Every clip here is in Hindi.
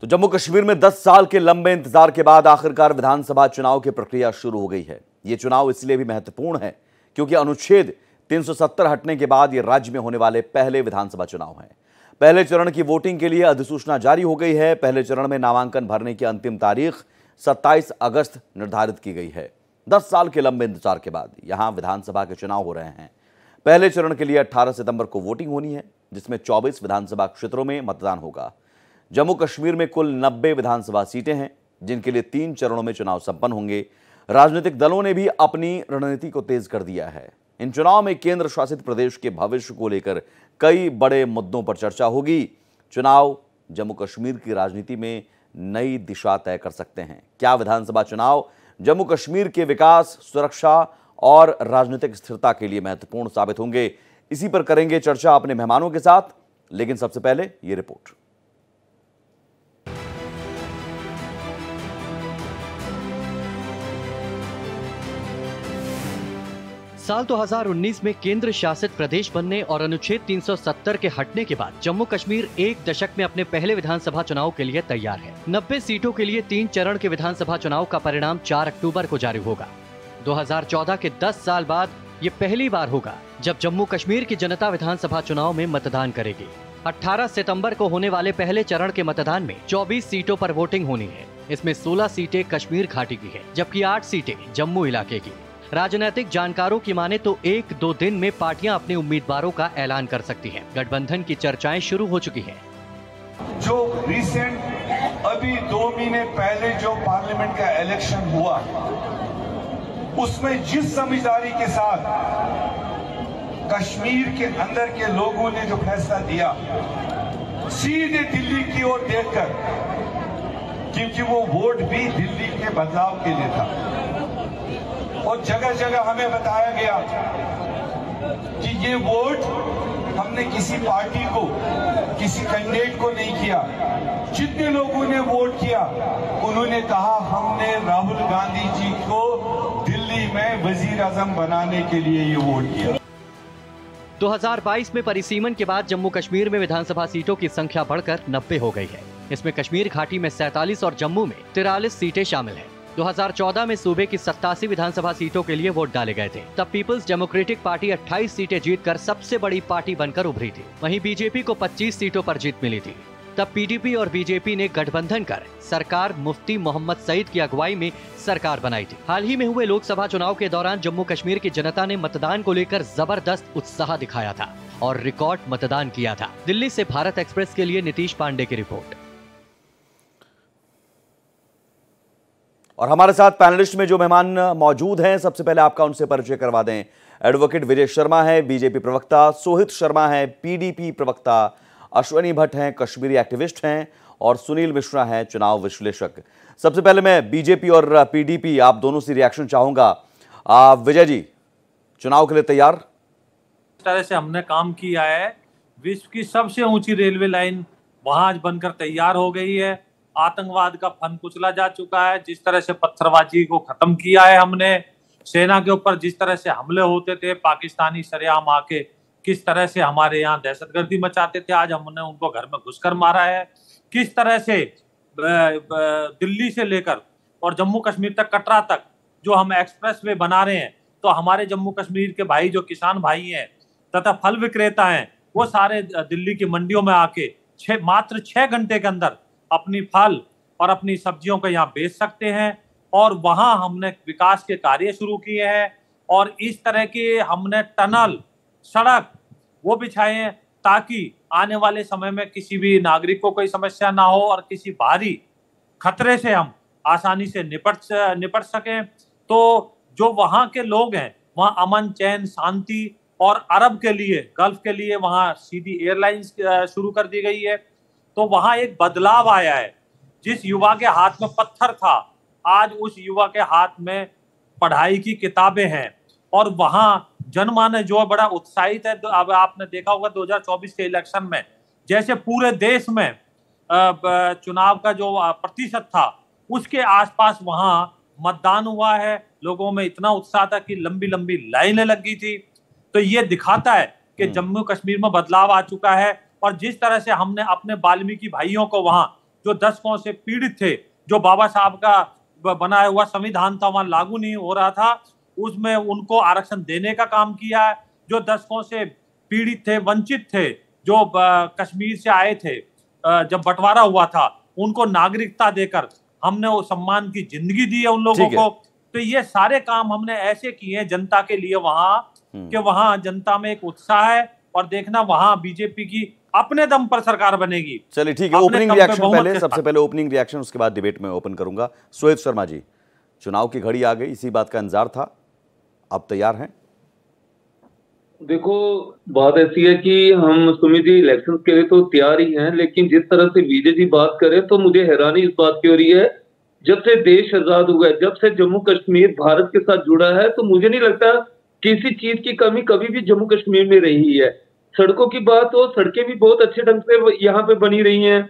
तो जम्मू कश्मीर में 10 साल के लंबे इंतजार के बाद आखिरकार विधानसभा चुनाव की प्रक्रिया शुरू हो गई है। यह चुनाव इसलिए भी महत्वपूर्ण है क्योंकि अनुच्छेद 370 हटने के बाद यह राज्य में होने वाले पहले विधानसभा चुनाव हैं। पहले चरण की वोटिंग के लिए अधिसूचना जारी हो गई है। पहले चरण में नामांकन भरने की अंतिम तारीख 27 अगस्त निर्धारित की गई है। 10 साल के लंबे इंतजार के बाद यहां विधानसभा के चुनाव हो रहे हैं। पहले चरण के लिए 18 सितंबर को वोटिंग होनी है, जिसमें 24 विधानसभा क्षेत्रों में मतदान होगा। जम्मू कश्मीर में कुल 90 विधानसभा सीटें हैं, जिनके लिए 3 चरणों में चुनाव संपन्न होंगे। राजनीतिक दलों ने भी अपनी रणनीति को तेज कर दिया है। इन चुनाव में केंद्र शासित प्रदेश के भविष्य को लेकर कई बड़े मुद्दों पर चर्चा होगी। चुनाव जम्मू कश्मीर की राजनीति में नई दिशा तय कर सकते हैं। क्या विधानसभा चुनाव जम्मू कश्मीर के विकास, सुरक्षा और राजनीतिक स्थिरता के लिए महत्वपूर्ण साबित होंगे? इसी पर करेंगे चर्चा अपने मेहमानों के साथ, लेकिन सबसे पहले ये रिपोर्ट। साल 2019 में केंद्र शासित प्रदेश बनने और अनुच्छेद 370 के हटने के बाद जम्मू कश्मीर एक दशक में अपने पहले विधानसभा चुनाव के लिए तैयार है। 90 सीटों के लिए 3 चरण के विधानसभा चुनाव का परिणाम 4 अक्टूबर को जारी होगा। 2014 के 10 साल बाद ये पहली बार होगा जब जम्मू कश्मीर की जनता विधानसभा चुनाव में मतदान करेगी। 18 सितंबर को होने वाले पहले चरण के मतदान में 24 सीटों पर वोटिंग होनी है। इसमें 16 सीटें कश्मीर घाटी की है, जबकि 8 सीटें जम्मू इलाके की। राजनीतिक जानकारों की माने तो 1-2 दिन में पार्टियां अपने उम्मीदवारों का ऐलान कर सकती हैं। गठबंधन की चर्चाएं शुरू हो चुकी हैं। जो रिसेंट अभी 2 महीने पहले जो पार्लियामेंट का इलेक्शन हुआ, उसमें जिस समझदारी के साथ कश्मीर के अंदर के लोगों ने जो फैसला दिया, सीधे दिल्ली की ओर देखकर, क्योंकि वो वोट भी दिल्ली के बदलाव के लिए था, और जगह जगह हमें बताया गया कि ये वोट हमने किसी पार्टी को, किसी कैंडिडेट को नहीं किया। जितने लोगों ने वोट किया, उन्होंने कहा हमने राहुल गांधी जी को दिल्ली में वजीर आजम बनाने के लिए ये वोट किया। 2022 में परिसीमन के बाद जम्मू कश्मीर में विधानसभा सीटों की संख्या बढ़कर 90 हो गई है। इसमें कश्मीर घाटी में 47 और जम्मू में 43 सीटें शामिल हैं। 2014 में सूबे की 87 विधानसभा सीटों के लिए वोट डाले गए थे। तब पीपल्स डेमोक्रेटिक पार्टी 28 सीटें जीतकर सबसे बड़ी पार्टी बनकर उभरी थी। वहीं बीजेपी को 25 सीटों पर जीत मिली थी। तब पीडीपी और बीजेपी ने गठबंधन कर सरकार मुफ्ती मोहम्मद सईद की अगुवाई में सरकार बनाई थी। हाल ही में हुए लोकसभा चुनाव के दौरान जम्मू कश्मीर की जनता ने मतदान को लेकर जबरदस्त उत्साह दिखाया था और रिकॉर्ड मतदान किया था। दिल्ली से भारत एक्सप्रेस के लिए नीतीश पांडे की रिपोर्ट। और हमारे साथ पैनलिस्ट में जो मेहमान मौजूद हैं, सबसे पहले आपका उनसे परिचय करवा दें। एडवोकेट विजय शर्मा है, बीजेपी प्रवक्ता, सोहित शर्मा है, पीडीपी प्रवक्ता, अश्वनी भट्ट हैं, कश्मीरी एक्टिविस्ट हैं, और सुनील मिश्रा हैं, चुनाव विश्लेषक। सबसे पहले मैं बीजेपी और पीडीपी आप दोनों से रिएक्शन चाहूंगा। विजय जी, चुनाव के लिए तैयार? इस तरह से हमने काम किया है, विश्व की सबसे ऊंची रेलवे लाइन वहां आज बनकर तैयार हो गई है। आतंकवाद का फन कुचला जा चुका है। जिस तरह से पत्थरबाजी को खत्म किया है हमने, सेना के ऊपर जिस तरह से हमले होते थे, पाकिस्तानी सरेआम आके किस तरह से हमारे यहाँ दहशतगर्दी मचाते थे, आज हमने उनको घर में घुसकर मारा है। किस तरह से दिल्ली से लेकर और जम्मू कश्मीर तक, कटरा तक जो हम एक्सप्रेस वे बना रहे हैं, तो हमारे जम्मू कश्मीर के भाई जो किसान भाई हैं तथा फल विक्रेता हैं, वो सारे दिल्ली की मंडियों में आके मात्र 6 घंटे के अंदर अपनी फल और अपनी सब्जियों को यहाँ बेच सकते हैं। और वहां हमने विकास के कार्य शुरू किए हैं, और इस तरह के हमने टनल, सड़क वो बिछाए हैं ताकि आने वाले समय में किसी भी नागरिक को कोई समस्या ना हो और किसी बाहरी खतरे से हम आसानी से निपट सकें। तो जो वहां के लोग हैं, वहां अमन, चैन, शांति, और अरब के लिए, गल्फ के लिए वहां सीधी एयरलाइंस शुरू कर दी गई है। तो वहां एक बदलाव आया है। जिस युवा के हाथ में पत्थर था, आज उस युवा के हाथ में पढ़ाई की किताबें हैं, और वहां जनमानस जो बड़ा उत्साहित है। तो अब आपने देखा होगा 2024 के इलेक्शन में जैसे पूरे देश में चुनाव का जो प्रतिशत था, उसके आसपास वहां मतदान हुआ है। लोगों में इतना उत्साह था कि लंबी लंबी लाइनें लगी थी। तो ये दिखाता है कि जम्मू कश्मीर में बदलाव आ चुका है। और जिस तरह से हमने अपने वाल्मीकि भाइयों को वहां जो दशकों से पीड़ित थे, जो बाबा साहब का बनाया हुआ संविधान था वहां लागू नहीं हो रहा था, उसमें उनको आरक्षण देने का काम किया है। जो दशकों से पीड़ित थे, वंचित थे, जो कश्मीर से आए थे, जब बंटवारा हुआ था, उनको नागरिकता देकर हमने वो सम्मान की जिंदगी दी है उन लोगों को। तो ये सारे काम हमने ऐसे किए हैं जनता के लिए वहां, कि वहां जनता में एक उत्साह है और देखना वहां बीजेपी की अपने दम पर सरकार बनेगी। चलिए ठीक है, ओपनिंग रिएक्शन पहले, सबसे पहले ओपनिंग रिएक्शन, उसके बाद डिबेट में ओपन करूंगा। सोहित शर्मा जी, चुनाव की घड़ी आ गई, इसी बात का इंतजार था, आप तैयार हैं? देखो, बात ऐसी है कि हम सुमित जी इलेक्शन के लिए तो तैयार ही हैं, लेकिन जिस तरह से विजय जी बात करें तो मुझे हैरानी इस बात की हो रही है, जब से देश आजाद हुआ है, जब से जम्मू कश्मीर भारत के साथ जुड़ा है, तो मुझे नहीं लगता किसी चीज की कमी कभी भी जम्मू कश्मीर में रही है। सड़कों की बात हो, सड़कें भी बहुत अच्छे ढंग से यहाँ पे बनी रही हैं।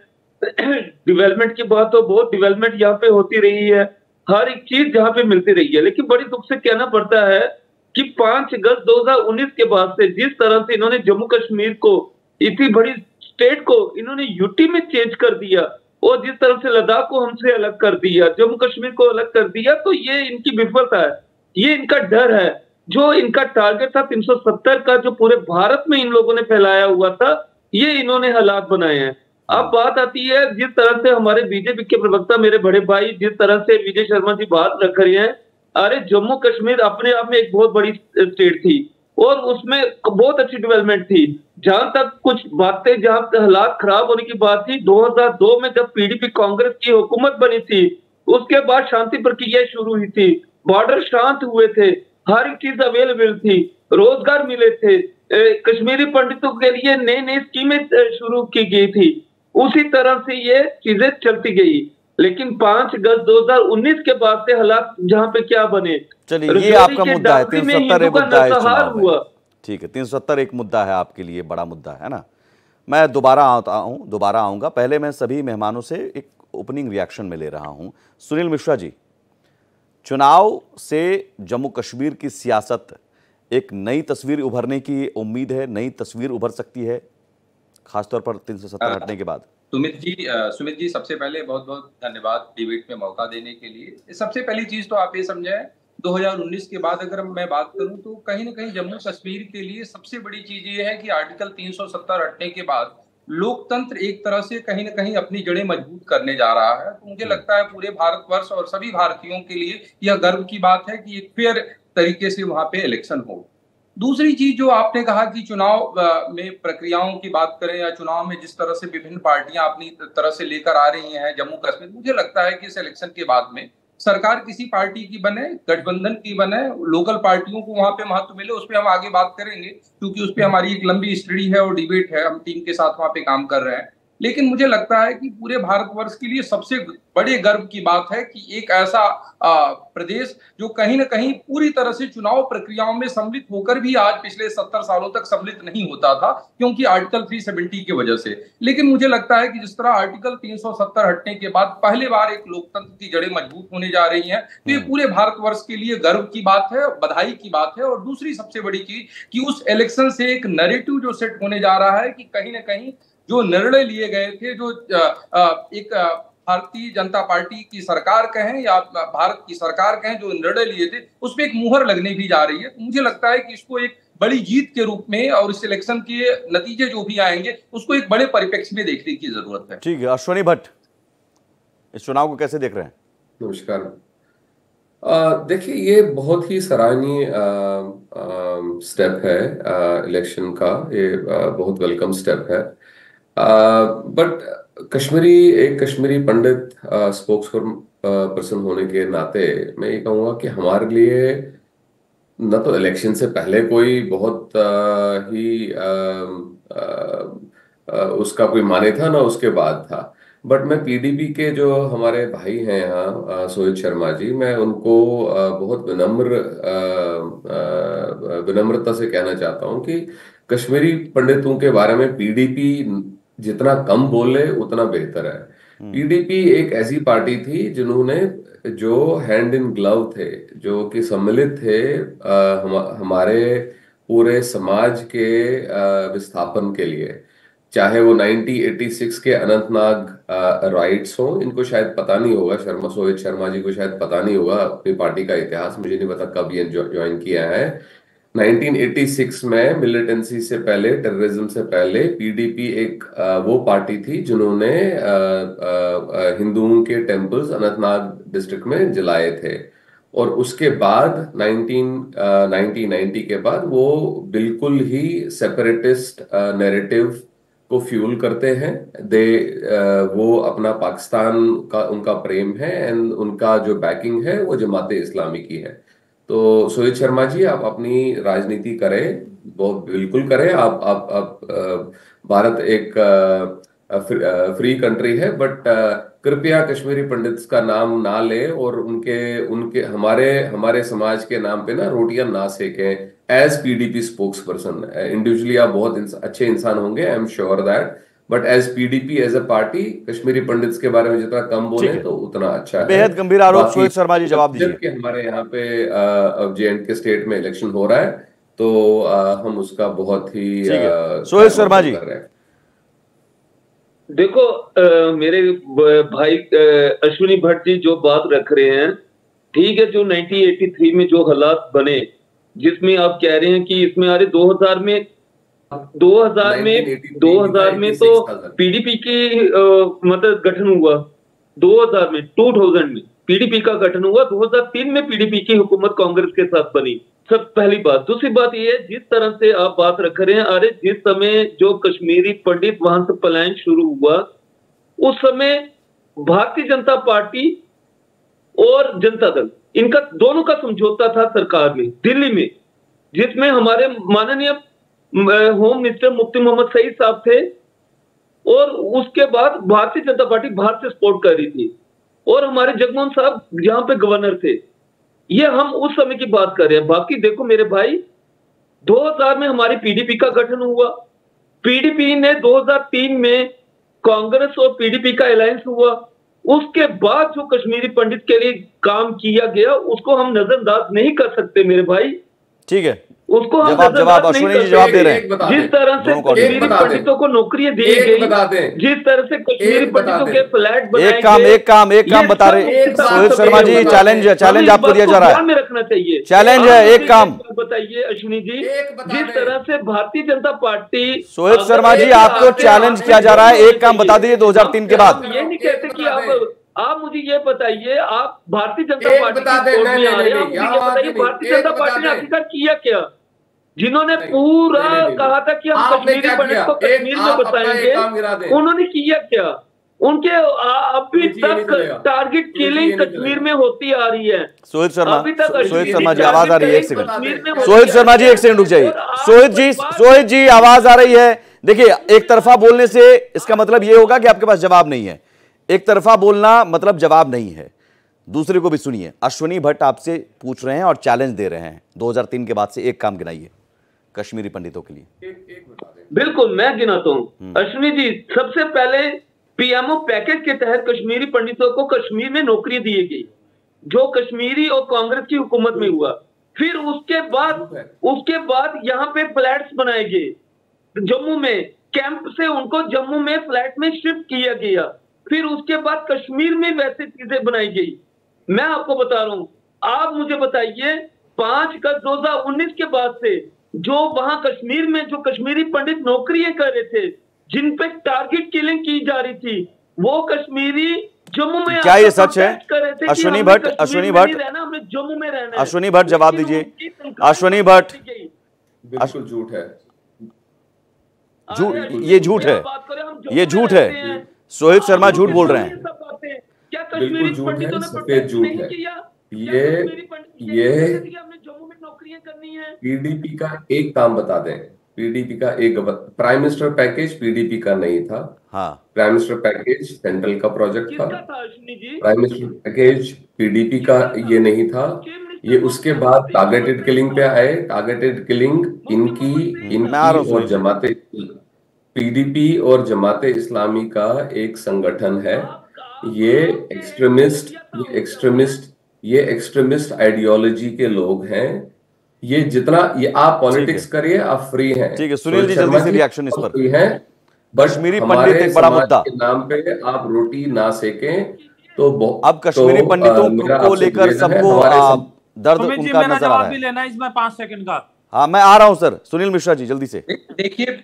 डेवलपमेंट की बात हो, बहुत डेवलपमेंट यहाँ पे होती रही है, हर एक चीज जहाँ पे मिलती रही है। लेकिन बड़ी दुख से कहना पड़ता है कि 5 अगस्त 2019 के बाद से जिस तरह से इन्होंने जम्मू कश्मीर को, इतनी बड़ी स्टेट को इन्होंने यूटी में चेंज कर दिया, और जिस तरह से लद्दाख को हमसे अलग कर दिया, जम्मू कश्मीर को अलग कर दिया, तो ये इनकी विफलता है, ये इनका डर है। जो इनका टारगेट था 370 का, जो पूरे भारत में इन लोगों ने फैलाया हुआ था, ये इन्होंने हालात बनाए हैं। अब बात आती है जिस तरह से हमारे बीजेपी के प्रवक्ता मेरे बड़े भाई जिस तरह से विजय शर्मा जी बात रख रहे हैं, अरे जम्मू कश्मीर अपने आप में एक बहुत बड़ी स्टेट थी और उसमें बहुत अच्छी डेवलपमेंट थी। जहां तक कुछ बातें, जहां हालात खराब होने की बात थी, 2002 में जब पीडीपी कांग्रेस की हुकूमत बनी थी, उसके बाद शांति प्रक्रिया शुरू हुई थी, बॉर्डर शांत हुए थे, हर एक चीज अवेलेबल थी, रोजगार मिले थे, कश्मीरी पंडितों के लिए नई नई स्कीमें शुरू की गई थी। उसी तरह से ये चीजें चलती गई। लेकिन 5 अगस्त 2019 के बाद से हालात जहां पे क्या बने, चलिए ये आपका मुद्दा है, 370 एक मुद्दा है चुनाव में, ठीक है, 370 एक मुद्दा है आपके लिए, बड़ा मुद्दा है ना। मैं दोबारा आऊंगा, पहले मैं सभी मेहमानों से एक ओपनिंग रिएक्शन में ले रहा हूं। सुनील मिश्रा जी, चुनाव से जम्मू कश्मीर की सियासत, एक नई तस्वीर उभरने की उम्मीद है, नई तस्वीर उभर सकती है खासतौर पर 370 हटने के बाद? सुमित जी सबसे पहले बहुत बहुत धन्यवाद डिबेट में मौका देने के लिए। सबसे पहली चीज तो आप ये समझें, 2019 के बाद अगर मैं बात करूं तो कहीं ना कहीं जम्मू कश्मीर के लिए सबसे बड़ी चीज ये है कि आर्टिकल 370 हटने के बाद लोकतंत्र एक तरह से कहीं ना कहीं अपनी जड़ें मजबूत करने जा रहा है। तो मुझे लगता है पूरे भारतवर्ष और सभी भारतीयों के लिए यह गर्व की बात है कि एक फेयर तरीके से वहां पे इलेक्शन हो। दूसरी चीज जो आपने कहा कि चुनाव में प्रक्रियाओं की बात करें या चुनाव में जिस तरह से विभिन्न पार्टियां अपनी तरह से लेकर आ रही हैं जम्मू कश्मीर, मुझे लगता है कि इस इलेक्शन के बाद में सरकार किसी पार्टी की बने, गठबंधन की बने, लोकल पार्टियों को वहां पे महत्व मिले, उस पर हम आगे बात करेंगे क्योंकि उस पर हमारी एक लंबी स्टडी है और डिबेट है, हम टीम के साथ वहां पे काम कर रहे हैं। लेकिन मुझे लगता है कि पूरे भारतवर्ष के लिए सबसे बड़े गर्व की बात है कि एक ऐसा प्रदेश जो कहीं ना कहीं पूरी तरह से चुनाव प्रक्रियाओं में सम्मिलित होकर भी आज पिछले 70 सालों तक सम्मिलित नहीं होता था, क्योंकि आर्टिकल 370 की वजह से। लेकिन मुझे लगता है कि जिस तरह आर्टिकल 370 हटने के बाद पहली बार एक लोकतंत्र की जड़ें मजबूत होने जा रही हैं, तो ये पूरे भारतवर्ष के लिए गर्व की बात है, बधाई की बात है। और दूसरी सबसे बड़ी चीज कि उस इलेक्शन से एक नैरेटिव जो सेट होने जा रहा है कि कहीं ना कहीं जो निर्णय लिए गए थे, जो एक भारतीय जनता पार्टी की सरकार कहें या भारत की सरकार कहें, जो निर्णय लिए थे उस पर एक मुहर लगने भी जा रही है। तो मुझे लगता है कि इसको एक बड़ी जीत के रूप में और इस इलेक्शन के नतीजे जो भी आएंगे उसको एक बड़े परिप्रेक्ष्य में देखने की जरूरत है। ठीक है, अश्वनी भट्ट, इस चुनाव को कैसे देख रहे हैं? नमस्कार। देखिए, ये बहुत ही सराहनीय स्टेप है इलेक्शन का, ये बहुत वेलकम स्टेप है। बट एक कश्मीरी पंडित स्पोक्स पर्सन होने के नाते मैं ये कहूँगा कि हमारे लिए न तो इलेक्शन से पहले कोई बहुत ही उसका कोई माने था, ना उसके बाद था। बट मैं पीडीपी के जो हमारे भाई हैं यहाँ सोहित शर्मा जी, मैं उनको बहुत विनम्रता से कहना चाहता हूँ कि कश्मीरी पंडितों के बारे में पीडीपी जितना कम बोले उतना बेहतर है। पीडीपी एक ऐसी पार्टी थी जिन्होंने, जो हैंड इन ग्लव थे, जो कि सम्मिलित थे हमारे पूरे समाज के विस्थापन के लिए। चाहे वो 1986 के अनंतनाग राइट्स हो, इनको शायद पता नहीं होगा, सोहित शर्मा जी को शायद पता नहीं होगा अपनी पार्टी का इतिहास, मुझे नहीं पता कब ये ज्वाइन किया है। 1986 में मिलिटेंसी से पहले, टेररिज्म से पहले पीडीपी एक वो पार्टी थी जिन्होंने हिंदुओं के टेम्पल्स अनंतनाग डिस्ट्रिक्ट में जलाए थे, और उसके बाद 1990 के बाद वो बिल्कुल ही सेपरेटिस्ट नैरेटिव को फ्यूल करते हैं। वो अपना पाकिस्तान का उनका प्रेम है, एंड उनका जो बैकिंग है वो जमाते इस्लामी की है। तो सोहित शर्मा जी, आप अपनी राजनीति करें, वो बिल्कुल करें। आप भारत एक फ्री कंट्री है, बट कृपया कश्मीरी पंडित्स का नाम ना ले, और उनके हमारे समाज के नाम पे ना रोटियां ना सेकें as PDP spokesperson. Individually आप बहुत अच्छे इंसान होंगे, I am sure that, but as PDP as a party Kashmiri Pandits के बारे में जितना कम बोले तो उतना अच्छा है। बेहद गंभीर आरोप सोहित शर्मा जी, जवाब दीजिए। कि हमारे यहाँ पे जे&के स्टेट में इलेक्शन हो रहा है, तो हम उसका बहुत ही सोहित शर्मा जी, देखो मेरे भाई अश्विनी भट्ट जी जो बात रख रहे हैं, ठीक है, जो 1983 में जो हालात बने, जिसमें आप कह रहे हैं कि इसमें 2000 में तो पीडीपी की मतलब गठन हुआ 2000 में पीडीपी का गठन हुआ। 2003 में पीडीपी की हुकूमत कांग्रेस के साथ बनी। सब पहली बात। दूसरी बात यह है, जिस तरह से आप बात रख रहे हैं, अरे जिस समय जो कश्मीरी पंडित वहां से पलायन शुरू हुआ, उस समय भारतीय जनता पार्टी और जनता दल, इनका दोनों का समझौता था सरकार में दिल्ली में, जिसमें हमारे माननीय होम मिनिस्टर मुफ्ती मोहम्मद सईद साहब थे, और उसके बाद भारतीय जनता पार्टी बाहर से सपोर्ट कर रही थी, और हमारे जगमोहन साहब यहाँ पे गवर्नर थे। ये हम उस समय की बात कर रहे हैं। बाकी देखो मेरे भाई, 2000 में हमारी पीडीपी का गठन हुआ। पीडीपी ने 2003 में कांग्रेस और पीडीपी का अलायंस हुआ। उसके बाद जो कश्मीरी पंडित के लिए काम किया गया, उसको हम नजरअंदाज नहीं कर सकते मेरे भाई। ठीक है, उसको हम जवाब अश्विनी जी जवाब दे रहे हैं। जिस तरह से कश्मीरी पंडितों को नौकरियां दी गई, जिस तरह से कश्मीरी पंडितों के फ्लैट बनाए गए, एक काम बता रहे सोहित शर्मा जी, चैलेंज आपको दिया जा रहा है, में रखना चाहिए, चैलेंज है, एक काम बताइए अश्विनी जी। जिस तरह से भारतीय जनता पार्टी, सोहित शर्मा जी आपको चैलेंज किया जा रहा है, एक काम बता दीजिए 2003 के बाद। ये नहीं कहते कि आप मुझे ये बताइए, आप भारतीय जनता पार्टी की सपोर्ट में आ रहे हैं, आप मुझे ये बताइए भारतीय जनता पार्टी ने आखिरकार किया क्या, जिन्होंने पूरा कहा था कि हम कश्मीरी पंडित को कश्मीर में बसाएंगे, उन्होंने किया क्या? उनके अभी तक टारगेट किलिंग कश्मीर में होती आ रही है। सोहित शर्मा जी आवाज आ रही है, एक सेकंड सोहित शर्मा जी, एक सेकंड रुक जाइए। सोहित जी आवाज आ रही है। देखिए, एक तरफा बोलने से इसका मतलब ये होगा कि आपके पास जवाब नहीं है। एक तरफा बोलना मतलब जवाब नहीं है। दूसरे को भी सुनिए। अश्विनी भट्ट आपसे पूछ रहे हैं और चैलेंज दे रहे हैं, 2003 के बाद से एक काम गिनाइए कश्मीरी पंडितों के लिए। बिल्कुल, मैं गिनाता हूं अश्विनी जी। सबसे पहले पीएमओ पैकेज के तहत कश्मीरी पंडितों को कश्मीर में नौकरी दी गई, जो कश्मीरी और कांग्रेस की हुकूमत में हुआ। फिर उसके बाद यहाँ पे फ्लैट्स बनाए गए जम्मू में, कैंप से उनको जम्मू में फ्लैट में शिफ्ट किया गया। फिर उसके बाद कश्मीर में वैसे चीजें बनाई गई। मैं आपको बता रहा हूं, आप मुझे बताइए 5 अगस्त 2019 के बाद से जो वहां कश्मीर में जो कश्मीरी पंडित नौकरियां कर रहे थे, जिन पे टारगेट किलिंग की जा रही थी, वो कश्मीरी जम्मू में क्या ये सच है? अश्विनी भट्ट हमने जम्मू में रहना है। अश्विनी भट्ट जवाब दीजिए। अश्विनी भट्ट, बिल्कुल झूठ है, ये झूठ है, ये झूठ है। सोहित शर्मा झूठ बोल रहे हैं। क्या बिल्कुल झूठ है, सफेद झूठ है। ये नौकरियां करनी है। पीडीपी का एक काम बता दें, पीडीपी का एक प्राइम मिनिस्टर पैकेज पीडीपी का नहीं था। हाँ, प्राइम मिनिस्टर पैकेज सेंट्रल का प्रोजेक्ट था। प्राइम मिनिस्टर पैकेज पीडीपी का ये नहीं था। ये उसके बाद टारगेटेड किलिंग पे आए। टारगेटेड किलिंग इनकी और जमाते पीडीपी और जमाते इस्लामी का एक संगठन है। ये एक्सट्रीमिस्ट आइडियोलॉजी के लोग हैं। ये आप पॉलिटिक्स करिए, आप फ्री हैं। ठीक है, सुनील जी जल्दी से रिएक्शन इस पर। फ्री हैं, कश्मीरी पंडित एक बड़ा मुद्दा के नाम पे आप रोटी ना सेकें तो अब कश्मीरी पंडितों को लेकर सबको दर्द उनका नजर आ रहा है। लेना इसमें 5 सेकंड का। हाँ, मैं आ रहा हूं सर। सुनील मिश्रा जी जल्दी से। देखिए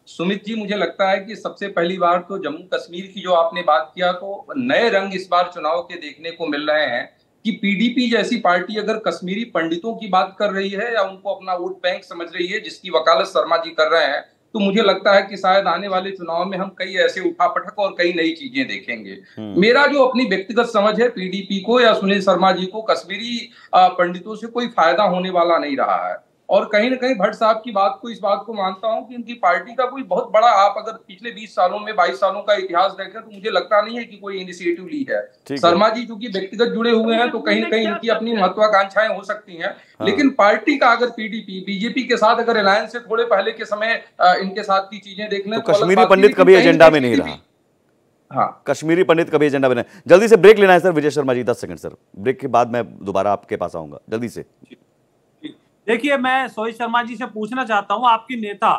सुमित जी, मुझे लगता है कि सबसे पहली बार तो जम्मू कश्मीर की जो आपने बात किया तो नए रंग इस बार चुनाव के देखने को मिल रहे हैं कि पीडीपी जैसी पार्टी अगर कश्मीरी पंडितों की बात कर रही है या उनको अपना वोट बैंक समझ रही है, जिसकी वकालत शर्मा जी कर रहे हैं, तो मुझे लगता है कि शायद आने वाले चुनाव में हम कई ऐसे उठापटक और कई नई चीजें देखेंगे। मेरा जो अपनी व्यक्तिगत समझ है, पीडीपी को या सुनील शर्मा जी को कश्मीरी पंडितों से कोई फायदा होने वाला नहीं रहा है। और कहीं ना कहीं भट्ट साहब की बात को, इस बात को मानता हूं कि उनकी पार्टी का कोई बहुत बड़ा, आप अगर पिछले 20 सालों में 22 सालों का इतिहास देखें तो मुझे लगता नहीं है कि कोई इनिशिएटिव ली है। शर्मा जी चूंकि व्यक्तिगत जुड़े हुए हैं तो कहीं ना कहीं इनकी अपनी महत्वाकांक्षाएं हो सकती हैं, लेकिन पार्टी का अगर पीडीपी बीजेपी के साथ अगर अलायंस से थोड़े पहले के समय इनके साथ की चीजें देख लें तो कश्मीरी पंडित कभी एजेंडा में नहीं रहा। हाँ, कश्मीरी पंडित कभी एजेंडा में नहीं। जल्दी से ब्रेक लेना है सर। विजय शर्मा जी 10 सेकंड सर, ब्रेक के बाद मैं दोबारा आपके पास आऊंगा, जल्दी से। देखिए, मैं सोहित शर्मा जी से पूछना चाहता हूं, आपकी नेता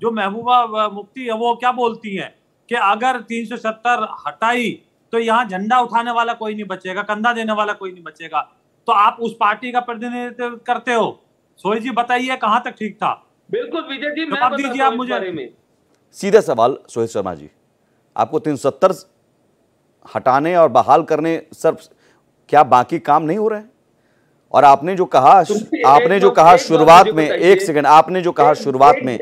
जो महबूबा मुफ्ती है वो क्या बोलती हैं कि अगर 370 हटाई तो यहाँ झंडा उठाने वाला कोई नहीं बचेगा, कंधा देने वाला कोई नहीं बचेगा, तो आप उस पार्टी का प्रतिनिधित्व करते हो। सोहित जी बताइए कहां तक ठीक था? बिल्कुल विजय जी, मैं जवाब दीजिए आप मुझे। सीधा सवाल सोहित शर्मा जी, आपको 370 हटाने और बहाल करने सर क्या बाकी काम नहीं हो रहे हैं? और आपने जो कहा शुरुआत में, एक सेकंड, आपने जो कहा शुरुआत में,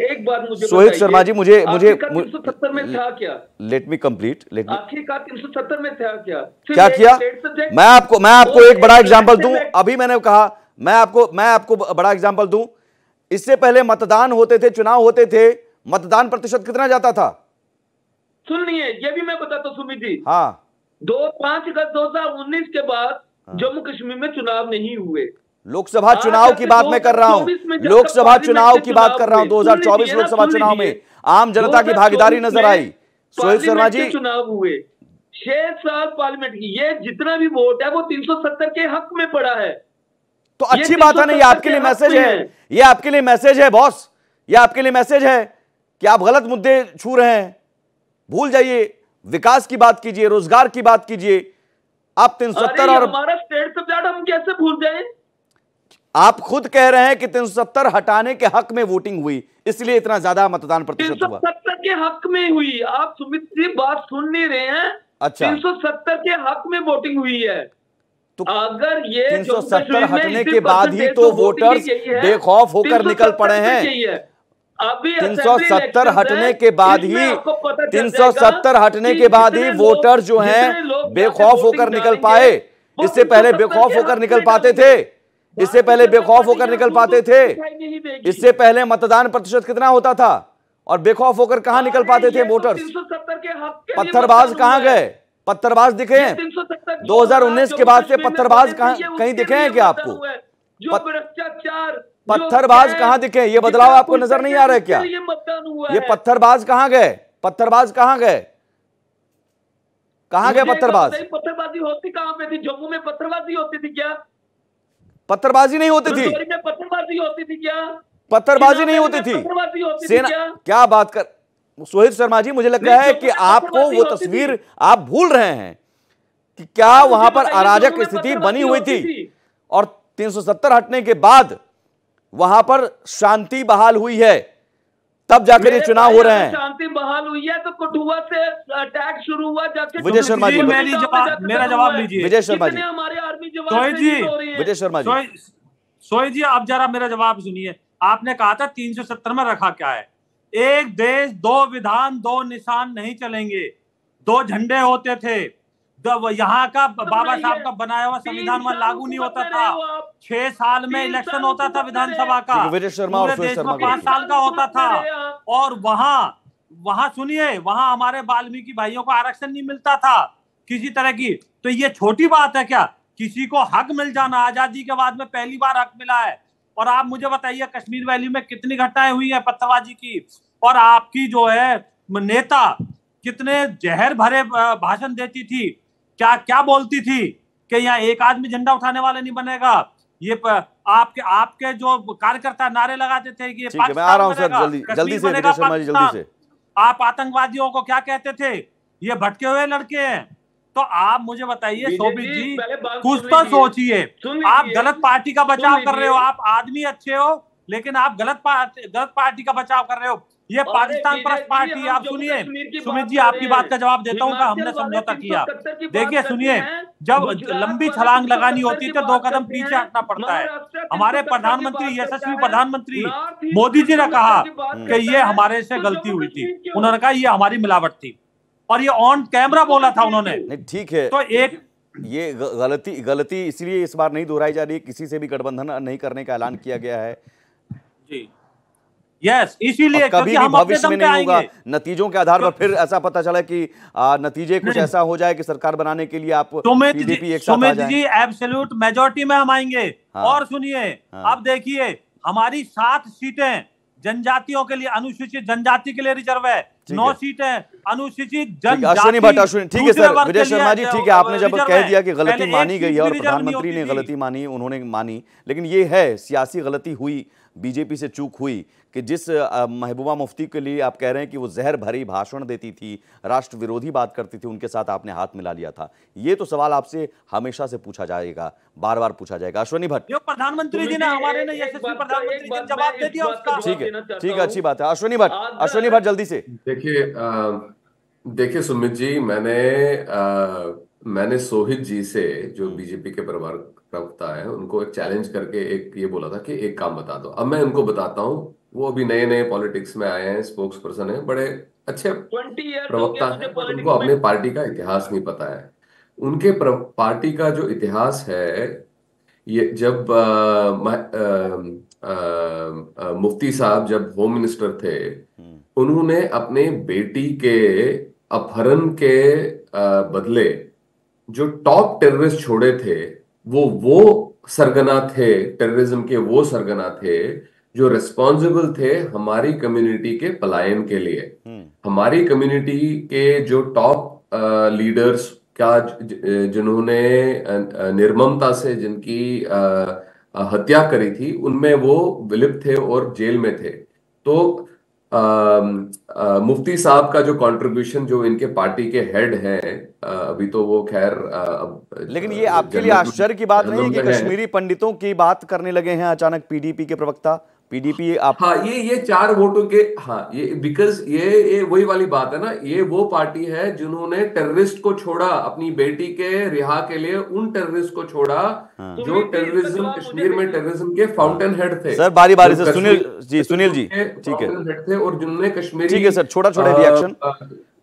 सोहित शर्मा जी मुझे 370 में था क्या? Let me complete. आखिरकार 370 में था क्या? क्या किया? मैं आपको एक बड़ा एग्जांपल दूं। अभी मैंने कहा मैं आपको बड़ा एग्जांपल दूं। इससे पहले मतदान होते थे, चुनाव होते थे, मतदान प्रतिशत कितना जाता था? सुनिए, ये भी मैं बताता हूं सुमित जी। हाँ, 5 अगस्त 2019 के बाद जम्मू कश्मीर में चुनाव नहीं हुए। लोकसभा चुनाव की बात मैं कर रहा हूं, लोकसभा चुनाव की बात कर रहा हूं। 2024 लोकसभा चुनाव में आम जनता की भागीदारी नजर आई। सोहित शर्मा जी, चुनाव हुए 6 साल पार्लियामेंट की, ये जितना भी वोट है वो 370 के हक में पड़ा है। तो अच्छी बात है ना, ये आपके लिए मैसेज है, ये आपके लिए मैसेज है बॉस, ये आपके लिए मैसेज है कि आप गलत मुद्दे छू रहे हैं। भूल जाइए, विकास की बात कीजिए, रोजगार की बात कीजिए। आप 370 और हमारा स्टेट सब्जेक्ट हम कैसे भूल जाएं? आप खुद कह रहे हैं कि 370 हटाने के हक में वोटिंग हुई, इसलिए इतना ज्यादा मतदान प्रतिशत हुआ। 370 के हक में हुई। आप सुमित जी बात सुन नहीं रहे हैं। अच्छा, 370 के हक में वोटिंग हुई है। तो अगर ये 370 हटने के बाद ही तो वोटर्स बेखौफ होकर निकल पड़े हैं। 370 हटने के बाद ही 370 हटने के बाद ही वोटर जो हैं बेखौफ होकर निकल पाए। इससे पहले बेखौफ होकर निकल पाते थे, इससे पहले बेखौफ होकर निकल पाते थे। इससे पहले मतदान प्रतिशत कितना होता था और बेखौफ होकर कहां निकल पाते थे वोटर्स? पत्थरबाज कहां गए? पत्थरबाज दिखे हैं? 2019 के बाद से पत्थरबाज कहीं दिखे हैं क्या आपको? पत्थरबाज कहां दिखे? ये बदलाव आपको नजर नहीं आ रहा है क्या? ये पत्थरबाज कहां गए? पत्थरबाज कहां गए? कहां गए पत्थरबाज? पत्थरबाजी होती कहां पे थी? जम्मू में पत्थरबाजी होती थी क्या? पत्थरबाजी नहीं होती थी। पत्थरबाजी होती थी क्या? पत्थरबाजी नहीं होती थी। सेना क्या बात कर, सोहित शर्मा जी, मुझे लगता है कि आपको वो तस्वीर आप भूल रहे हैं कि क्या वहां पर अराजक स्थिति बनी हुई थी और 370 हटने के बाद वहां पर शांति बहाल हुई है, तब जाकर ये चुनाव हो रहे हैं। शांति बहाल हुई है तो कठुआ से अटैक शुरू हुआ जाके। विजय शर्मा जी, मेरा जवाब लीजिए। विजय शर्मा जी, हमारे आर्मी जवान सोहित जी, विजय शर्मा जी, सोहित जी, आप जरा मेरा जवाब सुनिए। आपने कहा था 370 में रखा क्या है? एक देश दो विधान दो निशान नहीं चलेंगे, 2 झंडे होते थे। यहाँ का बाबा साहब का बनाया हुआ संविधान वहां लागू नहीं होता था। 6 साल में इलेक्शन होता था विधानसभा का, विजय शर्मा और पूरे देश में 5 साल का होता था। और वहां सुनिए, वहां हमारे वाल्मीकि भाइयों को आरक्षण नहीं मिलता था किसी तरह की। तो ये छोटी बात है क्या? किसी को हक मिल जाना, आजादी के बाद में पहली बार हक मिला है। और आप मुझे बताइए कश्मीर वैली में कितनी घटनाएं हुई है पत्थरबाजी की, और आपकी जो है नेता कितने जहर भरे भाषण देती थी, क्या क्या बोलती थी कि यहाँ एक आदमी झंडा उठाने वाला नहीं बनेगा। ये आपके जो कार्यकर्ता नारे लगाते थे कि मैं आ रहा हूं सर, जल्दी से विजय शर्मा जी, जल्दी से। आप आतंकवादियों को क्या कहते थे? ये भटके हुए लड़के हैं। तो आप मुझे बताइए शोभित जी, कुछ तो सोचिए। आप गलत पार्टी का बचाव कर रहे हो, आप आदमी अच्छे हो लेकिन आप गलत पार्टी का बचाव कर रहे हो। ये पाकिस्तान परस्त पार्टी। आप सुनिए सुमित जी, आपकी बात का जवाब देता हूँ। हमने समझौता किया। देखिए सुनिए, जब लंबी छलांग लगानी होती है तो 2 कदम पीछे हटना पड़ता है। हमारे प्रधानमंत्री, यशस्वी प्रधानमंत्री मोदी जी ने कहा कि ये हमारे से गलती हुई थी। उन्होंने कहा ये हमारी मिलावट थी, और ये ऑन कैमरा बोला था उन्होंने। नहीं ठीक है, तो एक ये गलती इसलिए इस बार नहीं दोहराई जा रही है, किसी से भी गठबंधन नहीं करने का ऐलान किया गया है जी। यस, इसीलिए कभी भी भविष्य में नहीं होगा। नतीजों के आधार पर फिर ऐसा पता चला कि नतीजे कुछ ऐसा हो जाए कि सरकार बनाने के लिए आप पीडीपी एक साथ आ जाएं। जी एब्सोल्यूट मेजॉरिटी में हम आएंगे। और सुनिए, अब देखिए हमारी 7 सीटें जनजातियों के लिए, अनुसूचित जनजाति के लिए रिजर्व है। 9 सीटें अनुसूचित जनजाति। अश्विनी भट्ट, ठीक है सर, विजय शर्मा जी, ठीक है, आपने जब कह दिया कि गलती मानी गई है और प्रधानमंत्री ने गलती मानी, उन्होंने मानी, लेकिन ये है सियासी गलती हुई, बीजेपी से चूक हुई कि जिस महबूबा मुफ्ती के लिए आप कह रहे हैं कि वो जहर भरी भाषण देती थी, राष्ट्र विरोधी बात करती थी, उनके साथ आपने हाथ मिला लिया था। ये तो सवाल आपसे हमेशा से पूछा जाएगा, बार बार पूछा जाएगा। अश्विनी भट्ट, प्रधानमंत्री जी ने, हमारे ने यशस्वी प्रधानमंत्री जी ने जवाब दे दिया उसका। ठीक है, अच्छी बात है। अश्विनी भट्ट जल्दी से। देखिए सुमित जी, मैंने सोहित जी से, जो बीजेपी के प्रवक्ता है, उनको एक चैलेंज करके एक ये बोला था कि एक काम बता दो। अब मैं उनको बताता हूँ। वो अभी नए नए पॉलिटिक्स में आए हैं, स्पोक्स पर्सन है, बड़े अच्छे प्रवक्ता हैं, पर उनको अपने पार्टी का इतिहास नहीं पता है। उनके पार्टी का जो इतिहास है, ये जब मुफ्ती साहब जब होम मिनिस्टर थे, उन्होंने अपने बेटी के अपहरण के बदले जो टॉप टेररिस्ट छोड़े थे, वो सरगना थे, टेररिज्म के वो सरगना थे जो रिस्पॉन्सिबल थे हमारी कम्युनिटी के पलायन के लिए। हमारी कम्युनिटी के जो टॉप लीडर्स का, जिन्होंने निर्ममता से जिनकी हत्या करी थी, उनमें वो विलिप्त थे और जेल में थे। तो मुफ्ती साहब का जो कंट्रीब्यूशन, जो इनके पार्टी के हेड हैं, अभी तो वो खैर, लेकिन ये आपके लिए आश्चर्य की बात नहीं है कि कश्मीरी पंडितों की बात करने लगे हैं अचानक पीडीपी के प्रवक्ता? पीडीपी आप, हाँ, ये 4 वोटों के, हाँ, ये बिकॉज ये वही वाली बात है ना। ये वो पार्टी है जिन्होंने टेररिस्ट को छोड़ा, अपनी बेटी के रिहा के लिए उन टेररिस्ट को छोड़ा जो टेररिज्म, कश्मीर में टेररिज्म के फाउंटेन हेड थे। सर बारी बारी से सुनील जी, ठीक है, हेड थे, और जिन्होंने कश्मीरी, ठीक है सर, छोटा रिएक्शन,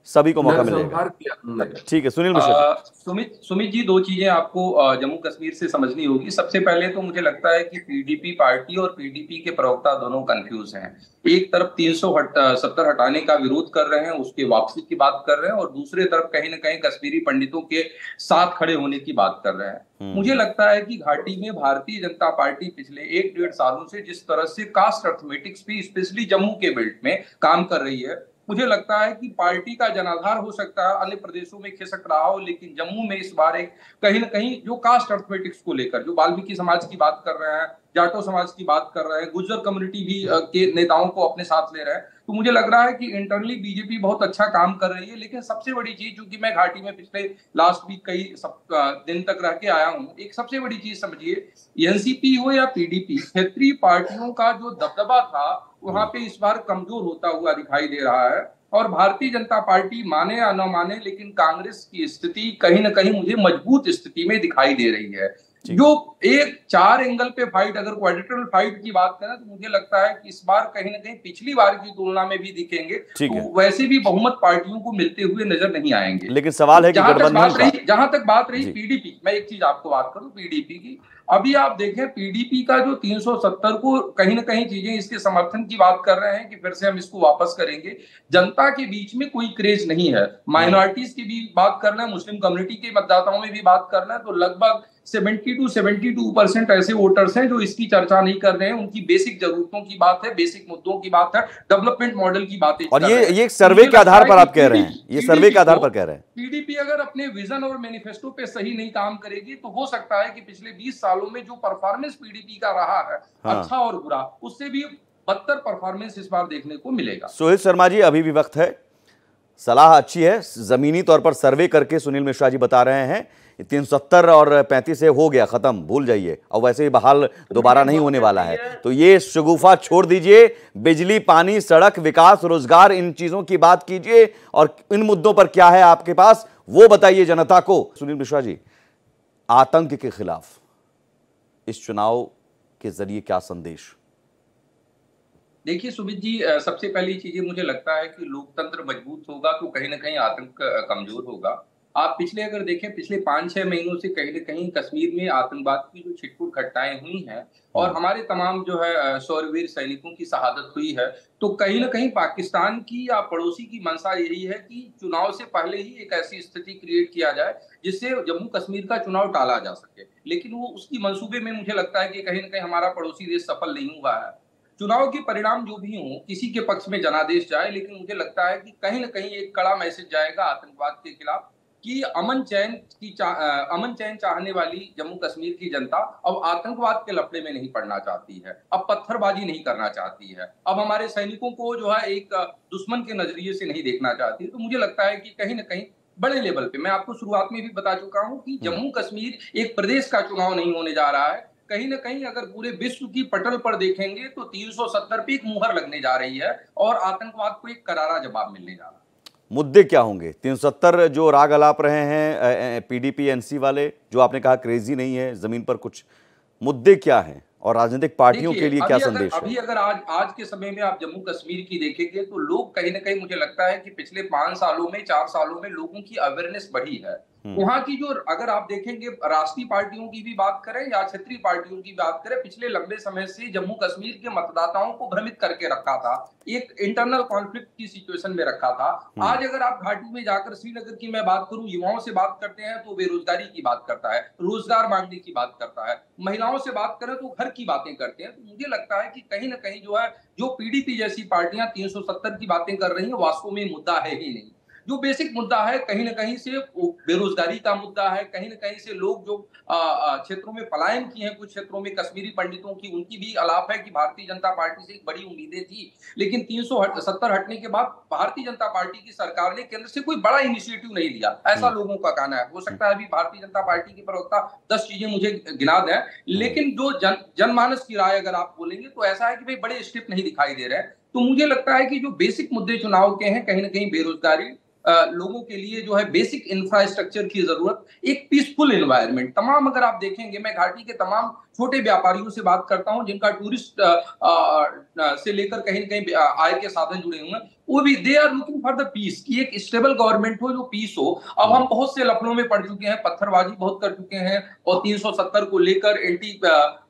सभी को मौका मिलेगा। ठीक है, सुनील मिश्रा। सुमित जी, 2 चीजें आपको जम्मू कश्मीर से समझनी होगी। सबसे पहले तो मुझे लगता है कि पीडीपी पार्टी और पीडीपी के प्रवक्ता दोनों कंफ्यूज हैं। एक तरफ 370 हटाने का विरोध कर रहे हैं, उसके वापसी की बात कर रहे हैं, और दूसरे तरफ कहीं ना कहीं कश्मीरी पंडितों के साथ खड़े होने की बात कर रहे हैं। मुझे लगता है कि घाटी में भारतीय जनता पार्टी पिछले 1-1.5 सालों से जिस तरह से कास्ट अर्थमेटिक्स पे, स्पेशली जम्मू के बेल्ट में काम कर रही है, मुझे लगता है कि पार्टी का जनाधार हो सकता है अन्य प्रदेशों में खिसक रहा हो, लेकिन जम्मू में इस बार एक कहीं ना कहीं जो कास्ट अर्थमेटिक्स को लेकर, जो वाल्मीकि समाज की बात कर रहे हैं, जाटो समाज की बात कर रहे हैं, गुर्जर कम्युनिटी भी के नेताओं को अपने साथ ले रहे हैं, तो मुझे लग रहा है कि इंटरनली बीजेपी बहुत अच्छा काम कर रही है। लेकिन सबसे बड़ी चीज, क्योंकि मैं घाटी में पिछले लास्ट वीक कई दिन तक रह के आया हूँ, एक सबसे बड़ी चीज समझिए, एनसीपी हो या पीडीपी, क्षेत्रीय पार्टियों का जो दबदबा था वहां पे इस बार कमजोर होता हुआ दिखाई दे रहा है। और भारतीय जनता पार्टी माने या न माने, लेकिन कांग्रेस की स्थिति कहीं ना कहीं मुझे मजबूत स्थिति में दिखाई दे रही है। जो एक 4 एंगल पे फाइट, अगर क्वाड्रिलेटरल फाइट की बात करें, तो मुझे लगता है कि इस बार कहीं ना कहीं पिछली बार की तुलना में भी दिखेंगे, तो वैसे भी बहुमत पार्टियों को मिलते हुए नजर नहीं आएंगे। लेकिन सवाल है कि जहां तक बात रही पीडीपी, मैं एक चीज आपको बात करूं पीडीपी की। अभी आप देखें पीडीपी का जो 370 को कहीं ना कहीं चीजें इसके समर्थन की बात कर रहे हैं कि फिर से हम इसको वापस करेंगे। जनता के बीच में कोई क्रेज नहीं है, माइनॉरिटीज की भी बात कर रहे हैं, मुस्लिम कम्युनिटी के मतदाताओं में भी बात कर रहे हैं, तो लगभग 72% ऐसे वोटर्स हैं जो इसकी चर्चा नहीं कर रहे हैं। उनकी बेसिक जरूरतों की बात है, बेसिक मुद्दों की बात है, डेवलपमेंट मॉडल की बात है। और ये सर्वे के आधार पर आप कह रहे हैं, ये सर्वे के आधार पर कह रहे हैं, पीडीपी अगर अपने विजन और मैनिफेस्टो पे सही नहीं काम करेगी, तो हो सकता है कि पिछले 20 सालों में जो परफॉर्मेंस पीडीपी का रहा है, अच्छा और बुरा, उससे भी बदतर परफॉर्मेंस इस बार देखने को मिलेगा। सोहेल शर्मा जी, अभी भी वक्त है, सलाह अच्छी है, जमीनी तौर पर सर्वे करके सुनील मिश्रा जी बता रहे हैं 370 और 35 से हो गया, खत्म, भूल जाइए, और वैसे ही बहाल दोबारा नहीं होने वाला है। तो ये शगुफा छोड़ दीजिए, बिजली, पानी, सड़क, विकास, रोजगार, इन चीजों की बात कीजिए, और इन मुद्दों पर क्या है आपके पास वो बताइए जनता को। सुनील मिश्रा जी, आतंक के खिलाफ इस चुनाव के जरिए क्या संदेश? देखिए सुमित जी, सबसे पहली चीजें मुझे लगता है कि लोकतंत्र मजबूत होगा तो कहीं ना कहीं आतंक कमजोर होगा। आप पिछले अगर देखें, पिछले 5-6 महीनों से कहीं ना कहीं कश्मीर में आतंकवाद की जो छिटपुट घटनाएं हुई हैं और हमारे तमाम जो है शौर्यवीर सैनिकों की शहादत हुई है, तो कहीं ना कहीं पाकिस्तान की या पड़ोसी की मंशा यही है कि चुनाव से पहले ही एक ऐसी स्थिति क्रिएट किया जाए जिससे जम्मू कश्मीर का चुनाव टाला जा सके। लेकिन वो उसकी मंसूबे में मुझे लगता है कि कहीं ना कहीं हमारा पड़ोसी देश सफल नहीं हुआ है। चुनाव के परिणाम जो भी हों, किसी के पक्ष में जनादेश जाए, लेकिन मुझे लगता है कि कहीं ना कहीं एक कड़ा मैसेज जाएगा आतंकवाद के खिलाफ कि अमन चैन चाहने वाली जम्मू कश्मीर की जनता अब आतंकवाद के लफड़े में नहीं पड़ना चाहती है, अब पत्थरबाजी नहीं करना चाहती है, अब हमारे सैनिकों को जो है एक दुश्मन के नजरिए से नहीं देखना चाहती। तो मुझे लगता है कि कहीं ना कहीं बड़े लेवल पे, मैं आपको शुरुआत में भी बता चुका हूं कि जम्मू कश्मीर एक प्रदेश का चुनाव नहीं होने जा रहा है। कहीं ना कहीं अगर पूरे विश्व की पटल पर देखेंगे तो 370 पे एक मुहर लगने जा रही है और आतंकवाद को एक करारा जवाब मिलने जा रहा है। मुद्दे क्या होंगे? 370 जो राग अलाप रहे हैं पीडीपी एनसी वाले, जो आपने कहा क्रेजी नहीं है, जमीन पर कुछ मुद्दे क्या हैं और राजनीतिक पार्टियों के लिए क्या संदेश है? अभी अगर आज के समय में आप जम्मू कश्मीर की देखेंगे तो लोग कहीं ना कहीं, मुझे लगता है कि पिछले 5 सालों में 4 सालों में लोगों की अवेयरनेस बढ़ी है। वहां की जो, अगर आप देखेंगे राष्ट्रीय पार्टियों की भी बात करें या क्षेत्रीय पार्टियों की बात करें, पिछले लंबे समय से जम्मू कश्मीर के मतदाताओं को भ्रमित करके रखा था, एक इंटरनल कॉन्फ्लिक्ट की सिचुएशन में रखा था। आज अगर आप घाटी में जाकर, श्रीनगर की मैं बात करूं, युवाओं से बात करते हैं तो बेरोजगारी की बात करता है, रोजगार मांगने की बात करता है, महिलाओं से बात करें तो घर की बातें करते हैं। तो मुझे लगता है कि कहीं ना कहीं जो है, जो पीडीपी जैसी पार्टियां 370 की बातें कर रही हैं, वास्तव में मुद्दा है ही नहीं। जो बेसिक मुद्दा है कहीं ना कहीं से बेरोजगारी का मुद्दा है, कहीं ना कहीं से लोग जो क्षेत्रों में पलायन किए हैं, कुछ क्षेत्रों में कश्मीरी पंडितों की, उनकी भी आलाप है कि भारतीय जनता पार्टी से एक बड़ी उम्मीदें थी, लेकिन 370 हटने के बाद भारतीय जनता पार्टी की सरकार ने केंद्र से कोई बड़ा इनिशिएटिव नहीं लिया, ऐसा लोगों का कहना है। हो सकता है अभी भारतीय जनता पार्टी के प्रवक्ता 10 चीजें मुझे गिना दें, लेकिन जो जनमानस की राय अगर आप बोलेंगे तो ऐसा है कि भाई बड़े स्टेप नहीं दिखाई दे रहे हैं। तो मुझे लगता है कि जो बेसिक मुद्दे चुनाव के हैं, कहीं ना कहीं बेरोजगारी, लोगों के लिए जो है बेसिक इंफ्रास्ट्रक्चर की जरूरत, एक पीसफुल एनवायरनमेंट। तमाम अगर आप देखेंगे, मैं घाटी के तमाम छोटे व्यापारियों से बात करता हूं जिनका टूरिस्ट से लेकर कहीं न कहीं आय के साधन जुड़े हुए हैं, वो भी they are looking for the peace, कि एक स्टेबल गवर्नमेंट हो, जो पीस हो। अब हम बहुत से लफड़ों में पड़ चुके हैं, पत्थरबाजी बहुत कर चुके हैं, और 370 को लेकर, एंटी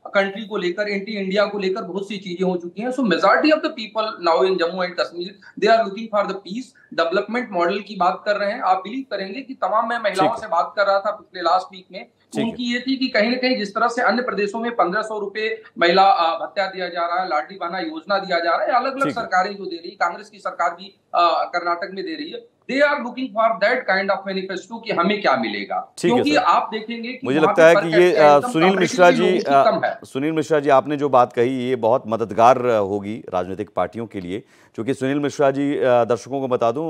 कंट्री को लेकर, एंटी इंडिया को लेकर बहुत सी चीजें हो चुकी हैं। So majority of the people now in Jammu and Kashmir, they are looking for the peace, development model की बात कर रहे हैं। आप बिलीव करेंगे कि तमाम, मैं महिलाओं से बात कर रहा था पिछले लास्ट वीक में, उनकी ये थी कि कहीं ना कहीं जिस तरह से अन्य प्रदेशों में 1500 रुपए महिला भत्ता दिया जा रहा है, लाडली बहना योजना दिया जा रहा है, अलग अलग सरकारें जो दे रही है, कांग्रेस की सरकार भी कर्नाटक में दे रही है, they are looking for that kind of manifesto कि हमें क्या मिलेगा। क्योंकि आप देखेंगे कि मुझे लगता है कि ये सुनील मिश्रा जी आपने जो बात कही, ये बहुत मददगार होगी राजनीतिक पार्टियों के लिए, क्योंकि सुनील मिश्रा जी, दर्शकों को बता दूं,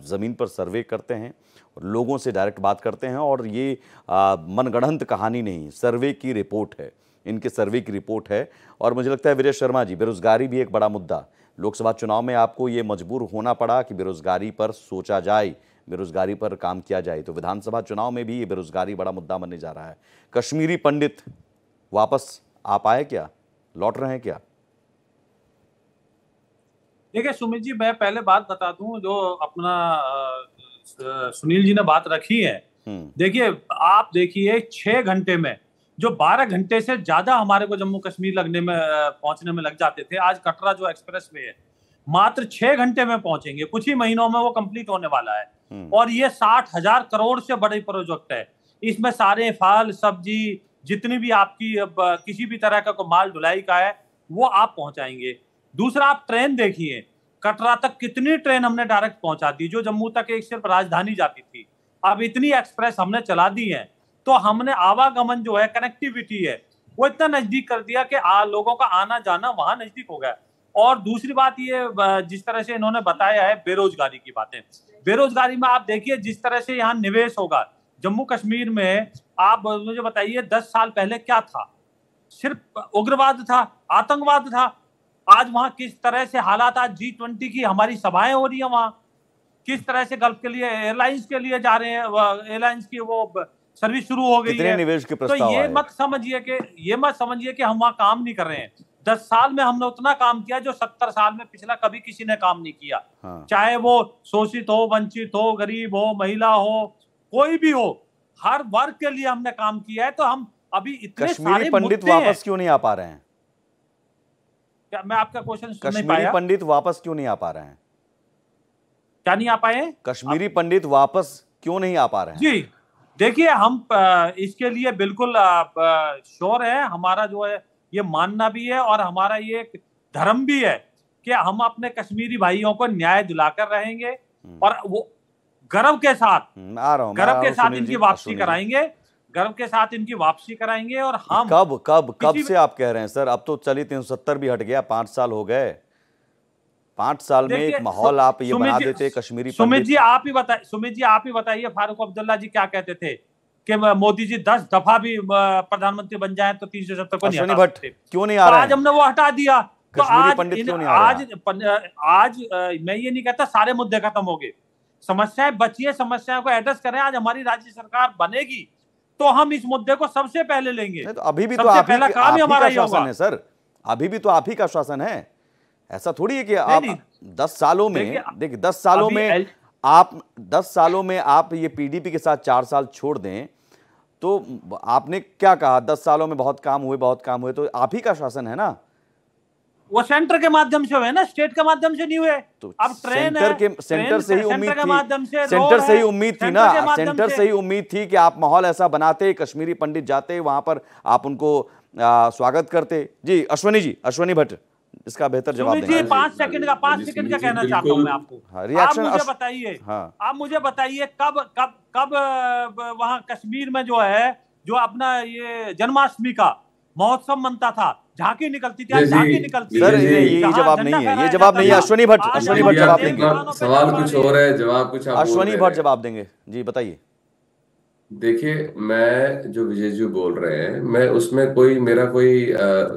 जमीन पर सर्वे करते हैं, लोगों से डायरेक्ट बात करते हैं, और ये मनगढ़ंत कहानी नहीं, सर्वे की रिपोर्ट है, इनके सर्वे की रिपोर्ट है। और मुझे लगता है वीरेश शर्मा जी, बेरोजगारी भी एक बड़ा मुद्दा, लोकसभा चुनाव में आपको ये मजबूर होना पड़ा कि बेरोजगारी पर सोचा जाए, बेरोजगारी पर काम किया जाए, तो विधानसभा चुनाव में भी ये बेरोजगारी बड़ा मुद्दा बनने जा रहा है। कश्मीरी पंडित वापस आ पाए क्या, लौट रहे हैं क्या? देखिए सुमित जी, मैं पहले बात बता दूं, जो अपना सुनील जी ने बात रखी है, देखिए आप देखिए 6 घंटे में जो 12 घंटे से ज्यादा हमारे को जम्मू कश्मीर पहुंचने में लग जाते थे, आज कटरा जो एक्सप्रेस वे है मात्र 6 घंटे में पहुंचेंगे, कुछ ही महीनों में वो कंप्लीट होने वाला है। और ये 60,000 करोड़ से बड़े प्रोजेक्ट है, इसमें सारे फल सब्जी जितनी भी आपकी किसी भी तरह का माल ढुलाई का है वो आप पहुंचाएंगे। दूसरा, आप ट्रेन देखिए, कटरा तक कितनी ट्रेन हमने डायरेक्ट पहुंचा दी, जो जम्मू तक एक सिर्फ राजधानी जाती थी, अब इतनी एक्सप्रेस हमने चला दी है। तो हमने आवागमन जो है, कनेक्टिविटी है, वो इतना नजदीक कर दिया कि लोगों का आना जाना वहां नजदीक हो गया। और दूसरी बात ये, जिस तरह से इन्होंने बताया है बेरोजगारी की बातें, बेरोजगारी में आप देखिए जिस तरह से यहाँ निवेश होगा जम्मू कश्मीर में, आप मुझे बताइए 10 साल पहले क्या था? सिर्फ उग्रवाद था, आतंकवाद था। आज वहां किस तरह से हालात, आज G20 की हमारी सभाएं हो रही है वहां, किस तरह से गल्फ के लिए एयरलाइंस के लिए जा रहे हैं, एयरलाइंस की वो सर्विस शुरू हो गई है। निवेश के प्रस्ताव तो ये मत समझिए कि हम वहां काम नहीं कर रहे हैं। 10 साल में हमने उतना काम किया जो 70 साल में पिछला कभी किसी ने काम नहीं किया। चाहे वो शोषित हो, वंचित हो, गरीब हो, महिला हो, कोई भी हो, हर वर्ग के लिए हमने काम किया है। तो हम अभी इतने कश्मीरी पंडित वापस क्यों नहीं आ पा रहे हैं? क्या मैं आपका क्वेश्चन सुन नहीं कश्मीरी पाया? पंडित वापस क्यों नहीं आ पा रहे हैं? क्या नहीं आ पाए? कश्मीरी पंडित वापस क्यों नहीं आ पा रहे हैं? जी देखिए, हम इसके लिए बिल्कुल श्योर है। हमारा जो है ये मानना भी है और हमारा ये धर्म भी है कि हम अपने कश्मीरी भाइयों को न्याय दिलाकर रहेंगे और वो गर्व के साथ इनकी वापसी कराएंगे, गर्व के साथ इनकी वापसी कराएंगे। और हम कब से आप कह रहे हैं सर? अब तो चलिए 370 भी हट गया, 5 साल हो गए। 5 साल में एक माहौल आप ये बना देते कश्मीरी पंडित। सुमित जी आप ही बताइए फारूक अब्दुल्ला जी क्या कहते थे कि मोदी जी 10 दफा भी प्रधानमंत्री बन जाए तो 370 को नहीं हटा सकते। क्यों नहीं आ रहा है? आज हमने वो हटा दिया। तो आज मैं ये नहीं कहता सारे मुद्दे खत्म हो गए, समस्याएं बची है, समस्याओं को एड्रेस करें। आज हमारी राज्य सरकार बनेगी तो हम इस मुद्दे को सबसे पहले लेंगे। तो अभी भी तो आप ही का शासन है सर, अभी भी तो आप ही का शासन है। ऐसा थोड़ी है कि आप 10 सालों में, देखिए 10 सालों में आप ये पीडीपी के साथ 4 साल छोड़ दें तो आपने क्या कहा? 10 सालों में बहुत काम हुए, तो आप ही का शासन है ना। वो सेंटर के माध्यम से हुए ना, स्टेट के माध्यम से नहीं हुए। तो अब सेंटर से ही उम्मीद थी कि आप माहौल ऐसा बनाते, कश्मीरी पंडित जाते वहां पर, आप उनको स्वागत करते। जी अश्वनी भट्ट, इसका बेहतर जवाब देंगे। 5 सेकंड का कहना चाहता हूं मैं आपको। आप मुझे बताइए कब वहां कश्मीर में जो है, जो अपना ये जन्माष्टमी का महोत्सव मनता था, झांकी निकलती थी, झांकी निकलती। सर ये जवाब नहीं है, अश्वनी भट्ट जवाब देंगे। सवाल कुछ और है, जवाब कुछ आप। अश्वनी भट्ट जवाब देंगे। जी बताइए। देखिए, मैं जो विजय जी बोल रहे हैं, मैं उसमें मेरा कोई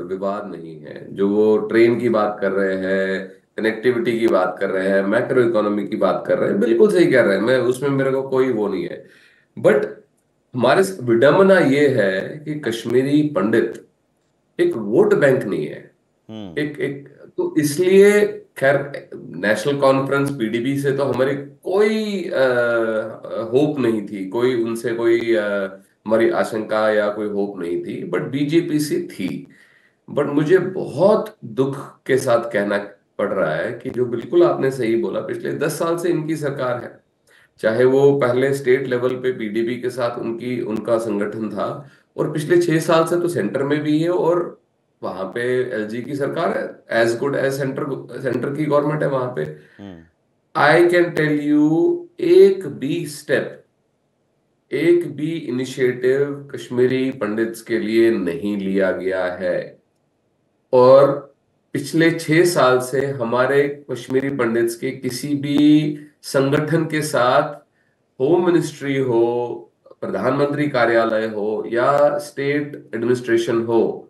विवाद नहीं है। जो वो ट्रेन की बात कर रहे हैं, कनेक्टिविटी की बात कर रहे हैं, मैक्रो इकोनॉमी की बात कर रहे हैं, बिल्कुल सही कह रहे हैं। मैं उसमें मेरे को कोई वो नहीं है। बट हमारे विडंबना ये है कि कश्मीरी पंडित एक वोट बैंक नहीं है। तो इसलिए खैर नेशनल कॉन्फ्रेंस पीडीपी से तो हमारी कोई होप नहीं थी, उनसे कोई हमारी आशंका या कोई होप नहीं थी, बट बीजेपी से थी। बट मुझे बहुत दुख के साथ कहना पड़ रहा है कि जो बिल्कुल आपने सही बोला, पिछले 10 साल से इनकी सरकार है। चाहे वो पहले स्टेट लेवल पे पीडीपी के साथ उनका संगठन था, और पिछले 6 साल से तो सेंटर में भी है, और वहां पे एलजी की सरकार है, एज गुड एज सेंटर की गवर्नमेंट है वहां पे। आई कैन टेल यू, एक भी इनिशिएटिव कश्मीरी पंडित्स के लिए नहीं लिया गया है। और पिछले 6 साल से हमारे कश्मीरी पंडित्स के किसी भी संगठन के साथ, होम मिनिस्ट्री हो, प्रधानमंत्री कार्यालय हो या स्टेट एडमिनिस्ट्रेशन हो,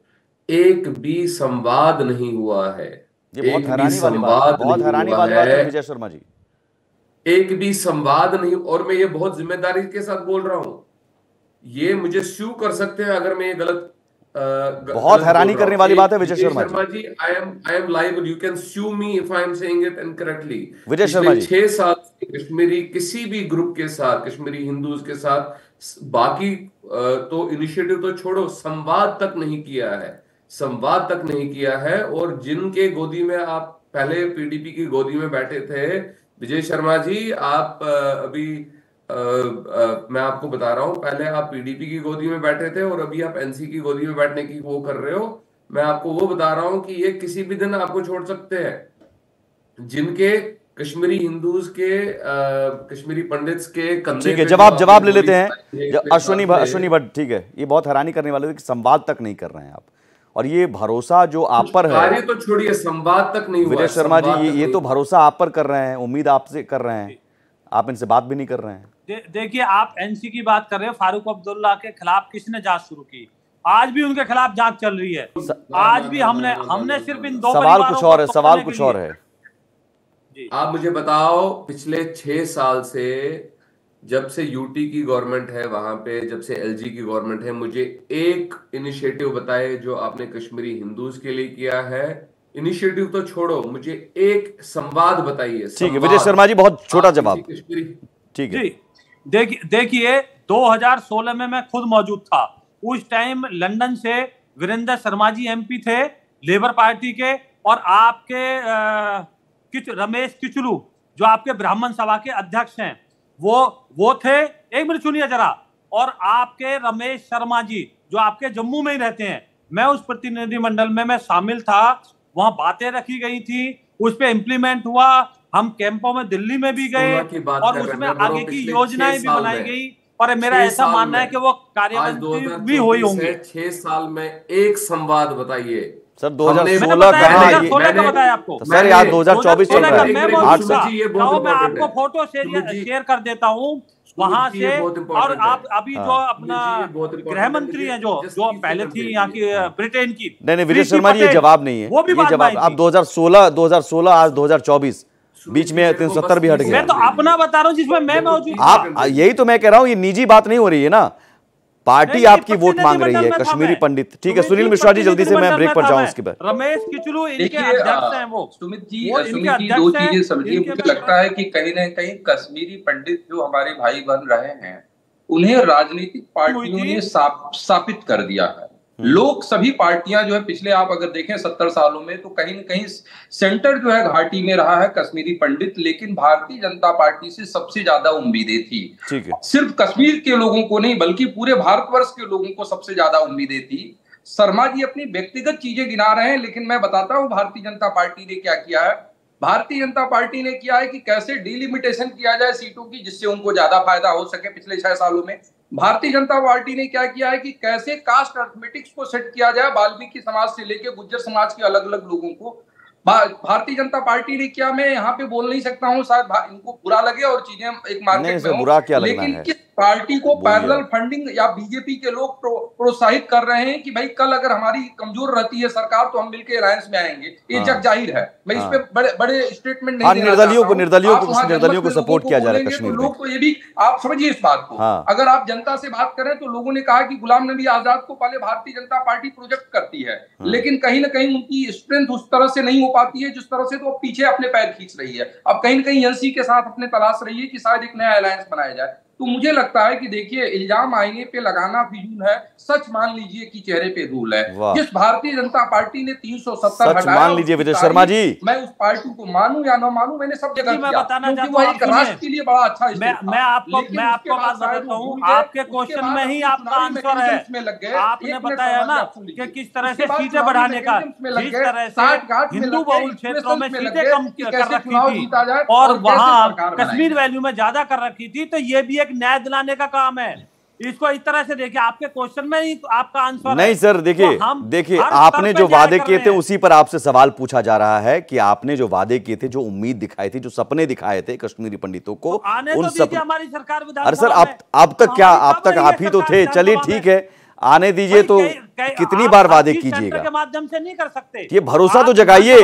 एक भी संवाद नहीं हुआ है। ये बहुत हैरानी वाली बात है विजय शर्मा जी। एक भी संवाद नहीं। और मैं ये बहुत जिम्मेदारी के साथ बोल रहा हूं, ये मुझे स्यू कर सकते हैं अगर मैं ये गलत बहुत हैरानी करने वाली बात है Vijay Sharma ji. I am liable, you can sue me if I am saying it incorrectly. Vijay Sharma ji, 6 साल कश्मीरी किसी भी ग्रुप के साथ, कश्मीरी हिंदूज के साथ, बाकी तो इनिशिएटिव तो छोड़ो, संवाद तक नहीं किया है। और जिनके गोदी में आप पहले पीडीपी की गोदी में बैठे थे, विजय शर्मा जी, आप अभी मैं आपको बता रहा हूं, पहले आप पीडीपी की गोदी में बैठे थे और अभी आप एनसी की गोदी में बैठने की वो कर रहे हो। मैं आपको वो बता रहा हूं कि ये किसी भी दिन आपको छोड़ सकते हैं। जिनके कश्मीरी हिंदूज के, कश्मीरी पंडित्स के कंधे। ठीक है, जवाब ले लेते हैं अश्वनी भट्ट। ठीक है, ये बहुत हैरानी करने वाले कि संवाद तक नहीं कर रहे हैं आप, और ये भरोसा जो आप पर है, कार्य तो छोड़िए, संवाद तक नहीं हुआ। विदेश शर्मा जी, ये तो भरोसा आप पर कर रहे हैं, उम्मीद आपसे कर रहे हैं, आप इनसे बात भी नहीं कर रहे हैं। देखिए, आप एनसी की बात कर रहे हैं, फारूक अब्दुल्ला के खिलाफ किसने जांच शुरू की? आज भी उनके खिलाफ जांच चल रही है। आज भी हमने सिर्फ इन दो सवाल कुछ और है, सवाल कुछ और है। आप मुझे बताओ, पिछले 6 साल से जब से यूटी की गवर्नमेंट है, वहां पे जब से एलजी की गवर्नमेंट है, मुझे एक इनिशिएटिव बताए जो आपने कश्मीरी हिंदूज के लिए किया है। इनिशिएटिव तो छोड़ो, मुझे एक संवाद बताइए। ठीक है विजय शर्मा जी, बहुत छोटा जवाब। ठीक है, देखिए 2016 में मैं खुद मौजूद था। उस टाइम लंदन से वीरेंद्र शर्मा जी एमपी थे लेबर पार्टी के, और आपके रमेश किचलू जो आपके ब्राह्मण सभा के अध्यक्ष हैं, वो थे। एक मिनट सुनिए जरा। और आपके रमेश शर्मा जी जो आपके जम्मू में ही रहते हैं, मैं उस प्रतिनिधिमंडल में मैं शामिल था। वहां बातें रखी गई थी, उस पे इम्प्लीमेंट हुआ। हम कैंपों में दिल्ली में भी गए और उसमें आगे की योजनाएं भी बनाई गई। और मेरा ऐसा मानना है कि वो कार्यान्वित भी हुई होंगी। 6 साल में एक संवाद बताइए सर। 2016 का बताया आपको तो सर, यार 2024 चल रहा है। मैं आपको फोटो शेयर कर देता हूँ वहां से। और आप अभी जो अपना गृह मंत्री हैं, जो पहले थी यहाँ की ब्रिटेन की, नहीं विजय शर्मा जी, ये जवाब नहीं है, वो भी ये जवाब। आप 2016 आज 2024, बीच में 370 भी हट गया। मैं तो अपना बता रहा हूँ जिसमें मैं मौजूद। आप यही तो मैं कह रहा हूँ, ये निजी बात नहीं हो रही है ना। पार्टी आपकी वोट मांग रही है, कश्मीरी पंडित। ठीक है सुनील मिश्रा जी, जल्दी से मैं ब्रेक पर जाऊं उसके बाद। रमेश किचलू इनके अध्यक्ष हैं वो। सुमित जी दो चीजें समझिए। मुझे लगता है कि कहीं ना कहीं कश्मीरी पंडित जो हमारे भाई बन रहे हैं, उन्हें राजनीतिक पार्टियों ने स्थापित कर दिया है। लोग सभी पार्टियां जो है, पिछले आप अगर देखें 70 सालों में, तो कहीं ना कहीं सेंटर जो है घाटी में रहा है कश्मीरी पंडित। लेकिन भारतीय जनता पार्टी से सबसे ज्यादा उम्मीदें थी। सिर्फ कश्मीर के लोगों को नहीं, बल्कि पूरे भारतवर्ष के लोगों को सबसे ज्यादा उम्मीदें थी। शर्मा जी अपनी व्यक्तिगत चीजें गिना रहे हैं, लेकिन मैं बताता हूं भारतीय जनता पार्टी ने क्या किया है। भारतीय जनता पार्टी ने किया है कि कैसे डिलिमिटेशन किया जाए सीटों की, जिससे उनको ज्यादा फायदा हो सके। पिछले 6 सालों में भारतीय जनता पार्टी ने क्या किया है कि कैसे कास्ट अर्थमेटिक्स को सेट किया जाए, वाल्मीकि समाज से लेकर गुज्जर समाज के अलग अलग लोगों को। भारतीय जनता पार्टी ने क्या, मैं यहाँ पे बोल नहीं सकता हूँ, शायद इनको बुरा लगे और चीजें एक मार्केट में बुरा क्या लगना लेकिन है। किस पार्टी को पैरेलल फंडिंग या बीजेपी के लोग प्रोत्साहित कर रहे हैं कि भाई कल अगर हमारी कमजोर रहती है सरकार तो हम मिलकर अलायंस में आएंगे। ये जग जाहिर है। मैं इस पे बड़े स्टेटमेंट नहीं देना चाहता हूं। निर्दलियों को सपोर्ट किया जा रहा है कश्मीर में। लोग तो ये भी आप समझिए इस बात को। अगर आप जनता से बात करें तो लोगों ने कहा कि गुलाम नबी आजाद को पहले भारतीय जनता पार्टी प्रोजेक्ट करती है, लेकिन कहीं ना कहीं उनकी स्ट्रेंथ उस तरह से नहीं हो पाती है जिस तरह से तो पीछे अपने पैर खींच रही है। अब कहीं ना कहीं एनसी के साथ अपने तलाश रही है कि शायद एक नया अलायंस बनाया जाए। तो मुझे लगता है कि देखिए, इल्जाम आईने पे लगाना फिजूल है, सच मान लीजिए कि चेहरे पे धूल है। जिस भारतीय जनता पार्टी ने 370 हटाया, मान लीजिए विजय शर्मा जी, मैं उस पार्टी को मानूं या न मानूं, मैंने सब जगह किया, क्योंकि वो एक राष्ट्र के लिए बड़ा अच्छा। मैं आपको बात बताता हूँ, आपके क्वेश्चन में ही आपका आंसर है। आपने बताया ना कि किस तरह से सीटें बढ़ाने का, जिस तरह से हिंदू बहुल क्षेत्रों में सीटें कम कर रखी थी और वहां कश्मीर वैल्यू में ज्यादा कर रखी थी, तो ये भी न्याय दिलाने का काम है। इसको इस तरह से देखिए, आपके क्वेश्चन में ही आपका आंसर नहीं सर। देखिए आपने जो वादे किए थे उसी पर आपसे सवाल पूछा जा रहा है कि आपने जो वादे किए थे, जो उम्मीद दिखाई थी, जो सपने दिखाए थे कश्मीरी पंडितों को, उन सब हमारी सरकार अरे सर अब तक क्या, अब तक आप ही तो थे। चलिए ठीक है, आने दीजिए। तो कितनी बार वादे कीजिएगा, के माध्यम से नहीं कर सकते। ये भरोसा तो जगाइए,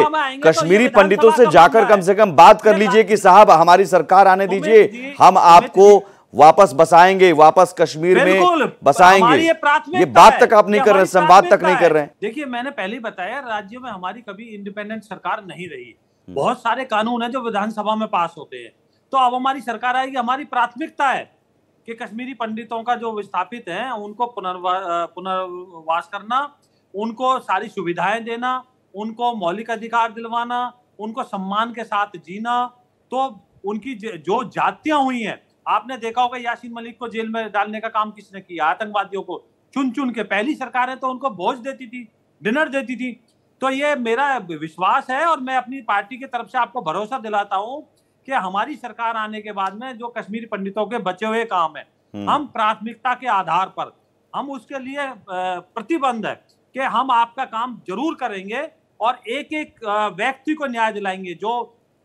कश्मीरी पंडितों से जाकर कम से कम बात कर लीजिए कि साहब हमारी सरकार आने दीजिए, हम आपको वापस बसाएंगे, वापस कश्मीर में बसाएंगे। ये बात तक आप नहीं कर रहे, संवाद तक नहीं कर रहे हैं। देखिए, मैंने पहले ही बताया, राज्यों में हमारी कभी इंडिपेंडेंट सरकार नहीं रही। बहुत सारे कानून हैं जो विधानसभा में पास होते हैं। तो अब हमारी सरकार आएगी, हमारी प्राथमिकता है कि कश्मीरी पंडितों का जो विस्थापित हैं उनको पुनर्वास करना, उनको सारी सुविधाएं देना, उनको मौलिक अधिकार दिलवाना, उनको सम्मान के साथ जीना। तो उनकी जो जातियां हुई हैं, आपने देखा होगा यासीन मलिक को जेल में डालने का काम किसने किया, आतंकवादियों को चुन चुन के। पहली सरकारें तो उनको भोज देती थी, डिनर देती थी। तो ये मेरा विश्वास है और मैं अपनी पार्टी की तरफ से आपको भरोसा दिलाता हूं कि हमारी सरकार आने के बाद में जो कश्मीरी पंडितों के बचे हुए काम है, हम प्राथमिकता के आधार पर हम उसके लिए प्रतिबद्ध है कि हम आपका काम जरूर करेंगे और एक एक व्यक्ति को न्याय दिलाएंगे। जो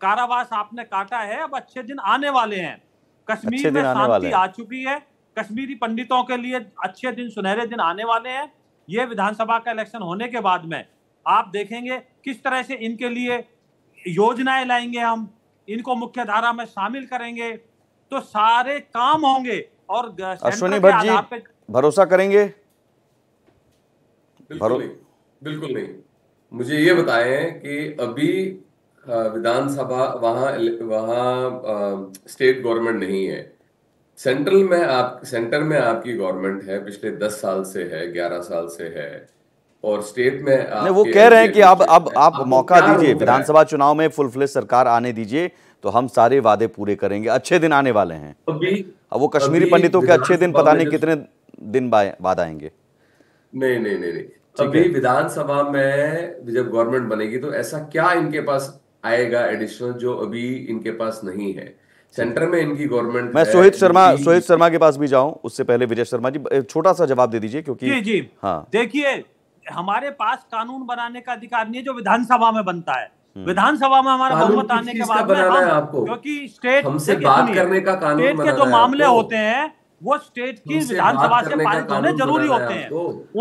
कारावास आपने काटा है, अब अच्छे दिन आने वाले हैं। कश्मीर में शांति आ चुकी है। कश्मीरी पंडितों के लिए अच्छे दिन, सुनहरे दिन आने वाले हैं। ये विधानसभा का इलेक्शन होने के बाद में आप देखेंगे किस तरह से इनके लिए योजनाएं लाएंगे, हम इनको मुख्य धारा में शामिल करेंगे, तो सारे काम होंगे। और अश्विनी भट्ट जी भरोसा करेंगे? बिल्कुल नहीं। मुझे ये बताएं कि अभी विधानसभा वहाँ स्टेट गवर्नमेंट नहीं है, सेंटर में आपकी गवर्नमेंट है, पिछले 10 साल से है, 11 साल से है, और स्टेट में नहीं, वो कह रहे हैं कि अब आप मौका दीजिए, विधानसभा चुनाव में फुल फ्लेज सरकार आने दीजिए तो हम सारे वादे पूरे करेंगे, अच्छे दिन आने वाले हैं। अब वो कश्मीरी पंडितों के अच्छे दिन पता नहीं कितने दिन बाद आएंगे। नहीं। अभी विधानसभा में जब गवर्नमेंट बनेगी तो ऐसा क्या इनके पास आएगा एडिशनल जो अभी इनके पास नहीं है। सेंटर में इनकी गवर्नमेंट। मैं सोहित शर्मा के पास भी जाऊं, उससे पहले विजय शर्मा जी छोटा सा जवाब दे दीजिए, क्योंकि जी हाँ, देखिए हमारे पास कानून बनाने का अधिकार नहीं है जो विधानसभा में बनता है। विधानसभा में हमारा बहुमत आने के बाद क्योंकि स्टेट हमसे बात करने का कानून स्टेट के जो मामले होते हैं वो स्टेट की विधानसभा से पारित होने जरूरी होते हैं।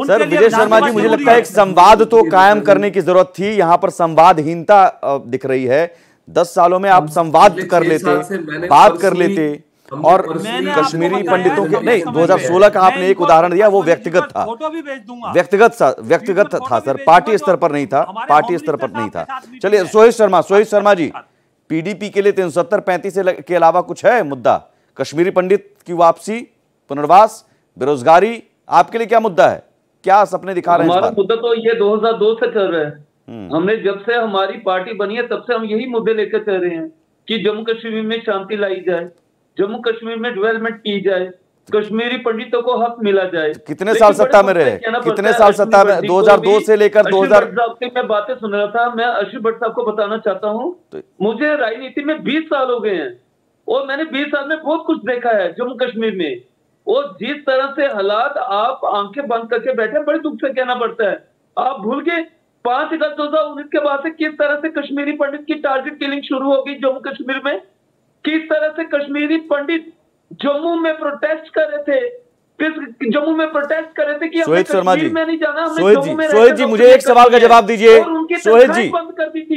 सर विजय शर्मा जी, मुझे लगता है एक संवाद तो कायम करने की जरूरत थी, यहाँ पर संवादहीनता दिख रही है। 10 सालों में आप संवाद कर लेते, बात कर लेते, और कश्मीरी पंडितों के नहीं, 2016 का आपने एक उदाहरण दिया, वो व्यक्तिगत था, व्यक्तिगत था सर, पार्टी स्तर पर नहीं था, चलिए सोहित शर्मा जी, पीडीपी के लिए 370-35 के अलावा कुछ है मुद्दा? कश्मीरी पंडित की वापसी, पुनर्वास, बेरोजगारी, आपके लिए क्या मुद्दा है? क्या सपने दिखा रहे हैं? हमारा मुद्दा तो ये 2002 से चल रहा है। हमने जब से हमारी पार्टी बनी है तब से हम यही मुद्दे लेकर चल रहे हैं कि जम्मू कश्मीर में शांति लाई जाए, जम्मू कश्मीर में डेवलपमेंट की जाए, कश्मीरी पंडितों को हक मिला जाए। कितने साल सत्ता में रहे? कितने साल सत्ता में? 2002 से लेकर 2000 मैं बातें सुन रहा था। मैं अश्विनी भट्ट साहब को बताना चाहता हूँ, मुझे राजनीति में 20 साल हो गए हैं और मैंने 20 साल में बहुत कुछ देखा है जम्मू कश्मीर में। और जिस तरह से हालात, आप आंखें बंद करके बैठे, बड़े दुख से कहना पड़ता है। आप भूल गए 5 अगस्त 2019 के बाद से किस तरह से कश्मीरी पंडित की टारगेट किलिंग शुरू हो गई जम्मू कश्मीर में। किस तरह से कश्मीरी पंडित जम्मू में प्रोटेस्ट कर रहे थे, कि सोहित शर्मा जी, में नहीं जाना, सोहित जी मुझे एक सवाल का जवाब दीजिए। सोहित जी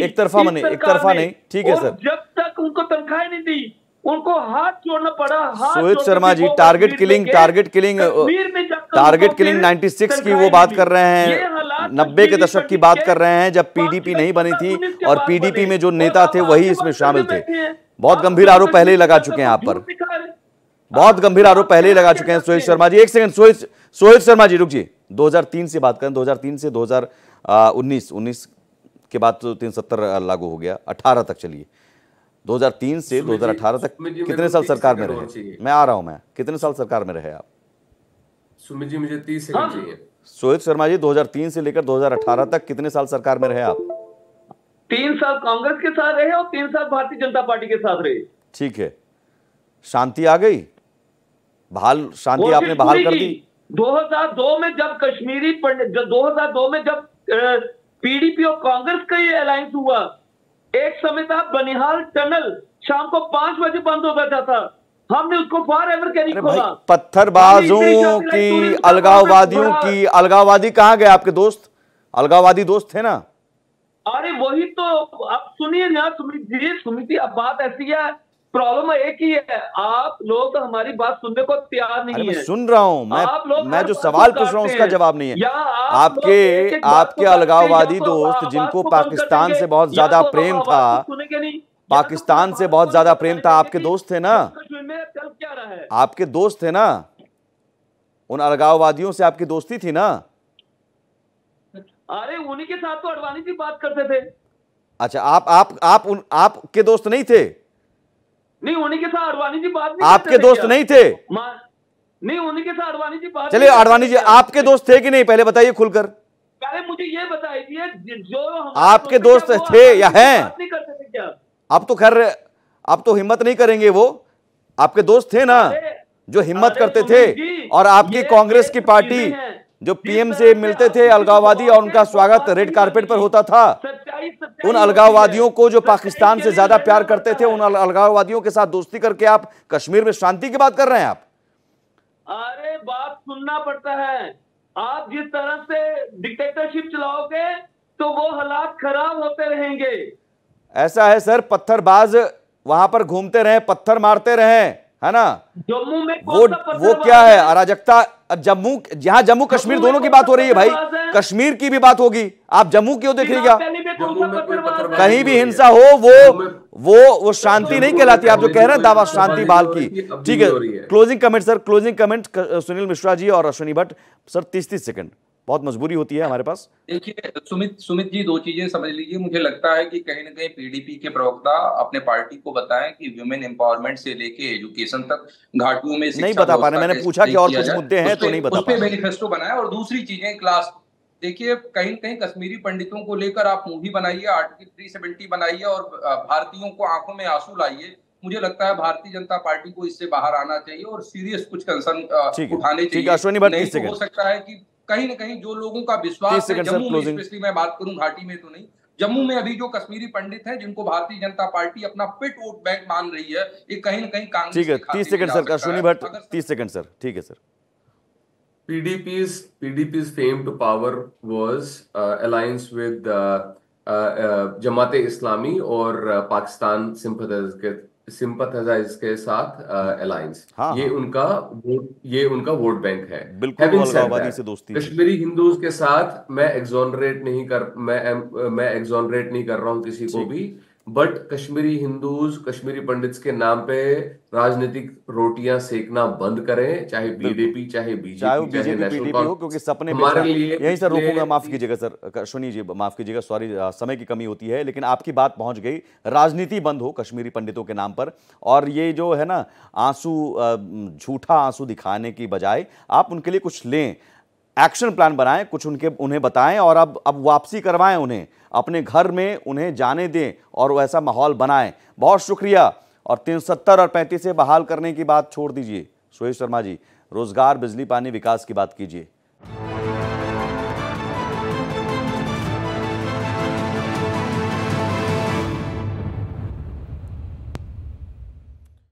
एक तरफा नहीं, ठीक है सर। जब तक उनको तनख्वाह नहीं दी, उनको हाथ जोड़ना पड़ा। सोहित शर्मा जी, टारगेट किलिंग 96 की वो बात कर रहे हैं, 90 के दशक की बात कर रहे हैं, जब पीडीपी नहीं बनी थी और पीडीपी में जो नेता थे वही इसमें शामिल थे। बहुत गंभीर आरोप पहले ही लगा चुके हैं आप पर, बहुत गंभीर आरोप पहले ही लगा चुके हैं सोहित शर्मा जी। एक सेकंड सोहित शर्मा जी रुकिए, 2003 से बात करें, 2003 से 2019 के बाद तो 370 लागू हो गया, 18 तक चलिए। 2003 से 2018 तक कितने साल सरकार में रहे? मैं आ रहा हूं, मैं कितने साल सरकार में रहे आप? सुमित जी मुझे 30 सेकंड चाहिए। सोहित शर्मा जी 2003 से लेकर 2018 तक कितने साल सरकार में रहे आप? 3 साल कांग्रेस के साथ रहे और 3 साल भारतीय जनता पार्टी के साथ रहे। ठीक है, शांति आ गई, शांति आपने बहाल कर दी। 2002 में जब कश्मीरी पंडित, 2002 में जब पीडीपी और कांग्रेस का ये अलायंस हुआ, एक समय था बनिहाल टनल शाम को 5 बजे बंद हो जाता था, हमने उसको फॉर एवर के नहीं खोला। पत्थरबाजों की, अलगाववादी कहां गए आपके दोस्त? अलगाववादी दोस्त थे ना? अरे वही तो, अब सुनिए ना सुमित जी, अब बात ऐसी है, प्रॉब्लम एक ही है, आप लोग हमारी बात सुनने को तैयार नहीं है। सुन रहा हूं मैं जो सवाल पूछ रहा हूं उसका जवाब नहीं है। आपके अलगाववादी दोस्त जिनको पाकिस्तान से बहुत ज्यादा प्रेम था, पाकिस्तान से बहुत ज्यादा प्रेम था, आपके दोस्त थे ना? आपके दोस्त थे ना? उन अलगाववादियों से आपकी दोस्ती थी ना? अरे उन्हीं के साथ तो अडवाणी जी बात करते थे। अच्छा, आपके दोस्त नहीं थे? नहीं, उन्हीं के साथ अडवाणी जी बात नहीं आपके दोस्त नहीं थे? नहीं, उन्हीं के साथ अडवाणी जी बात। चलिए, अडवाणी जी आपके दोस्त थे कि नहीं, पहले बताइए खुलकर। पहले मुझे ये बताइए, जो आपके दोस्त थे या हैं? नहीं करते थे क्या? अब तो खैर, अब तो हिम्मत नहीं करेंगे वो। आपके दोस्त थे ना जो हिम्मत करते थे, और आपकी कांग्रेस की पार्टी जो पीएम से मिलते थे अलगाववादी और उनका स्वागत रेड कारपेट पर होता था, उन अलगाववादियों को जो पाकिस्तान से ज्यादा प्यार करते थे, उन अलगाववादियों के साथ दोस्ती करके आप कश्मीर में शांति की बात कर रहे हैं आप? अरे बात सुनना पड़ता है। आप जिस तरह से डिक्टेटरशिप चलाओगे तो वो हालात खराब होते रहेंगे। ऐसा है सर, पत्थरबाज वहां पर घूमते रहे, पत्थर मारते रहे, है ना? जम्मू में वो क्या है अराजकता? जम्मू, जहां जम्मू कश्मीर दोनों की बात हो रही है भाई, कश्मीर की भी बात होगी, आप जम्मू क्यों देख रही क्या? कहीं भी हिंसा हो वो शांति नहीं कहलाती। आप जो कह रहे हैं दावा शांति बहाल की, ठीक है। Closing comment sir, closing comment Sunil Mishra ji और अश्विनी भट्ट सर, 30 सेकंड, बहुत मजबूरी होती है हमारे पास। देखिए सुमित जी, दो चीजें समझ लीजिए। मुझे लगता है कि कहीं ना कहीं पीडीपी के प्रवक्ता अपने पार्टी को बताएं कि वुमेन एम्पावरमेंट से लेके एजुकेशन तक घाटियों में नहीं बता पा रहे। मैंने पूछा कि और कुछ मुद्दे हैं तो नहीं बता पा रहे। मैनिफेस्टो बनाया। और दूसरी चीजें क्लास, देखिए कहीं ना कहीं कश्मीरी पंडितों को लेकर आप मूवी बनाइए, आर्टिकल 370 बनाइए और भारतीयों को आंखों में आंसू लाइए। मुझे लगता है भारतीय जनता पार्टी को इससे बाहर आना चाहिए और सीरियस कुछ कंसर्न उठाने चाहिए। अश्विनी भट्ट, नहीं तो हो सकता है कि कहीं ना कहीं जो लोगों का विश्वास है जम्मू में, स्पेशली मैं बात करूं, घाटी में तो नहीं, जम्मू में अभी जो कश्मीरी पंडित हैं जिनको भारतीय जनता पार्टी अपना पिट वोट बैंक मान रही है, ये कहीं ना कहीं कांग्रेस। ठीक है, 30 second sir, Ashwini Bhatt 30 second sir, ठीक है sir. PDP's fame to power was alliance with Jamaat Islami और पाकिस्तान सिंपथाइजर्स के साथ अलायंस। ये उनका वोट बैंक है। बिल्कुल से दोस्ती। कश्मीरी हिंदूज के साथ मैं एग्जोनरेट नहीं कर रहा हूं किसी को भी, बट कश्मीरी हिंदूज, कश्मीरी पंडित्स के नाम पे राजनीतिक रोटियां सेकना बंद करें, चाहे बीजेपी, चाहे बीजेपी, पीडीपी हो, क्योंकि सपने हमारे लिए। यहीं सर रोकूंगा, माफ कीजिएगा सर, अश्विनी जी माफ कीजिएगा, सॉरी समय की कमी होती है, लेकिन आपकी बात पहुंच गई। राजनीति बंद हो कश्मीरी पंडितों के नाम पर, और ये जो है ना आंसू, झूठा आंसू दिखाने की बजाय आप उनके लिए कुछ लें, एक्शन प्लान बनाएं, कुछ उन्हें बताएं और अब वापसी करवाएं, उन्हें अपने घर में उन्हें जाने दें और वैसा माहौल बनाएं। बहुत शुक्रिया। और 370 और 35 से बहाल करने की बात छोड़ दीजिए सुहेश शर्मा जी, रोजगार, बिजली, पानी, विकास की बात कीजिए।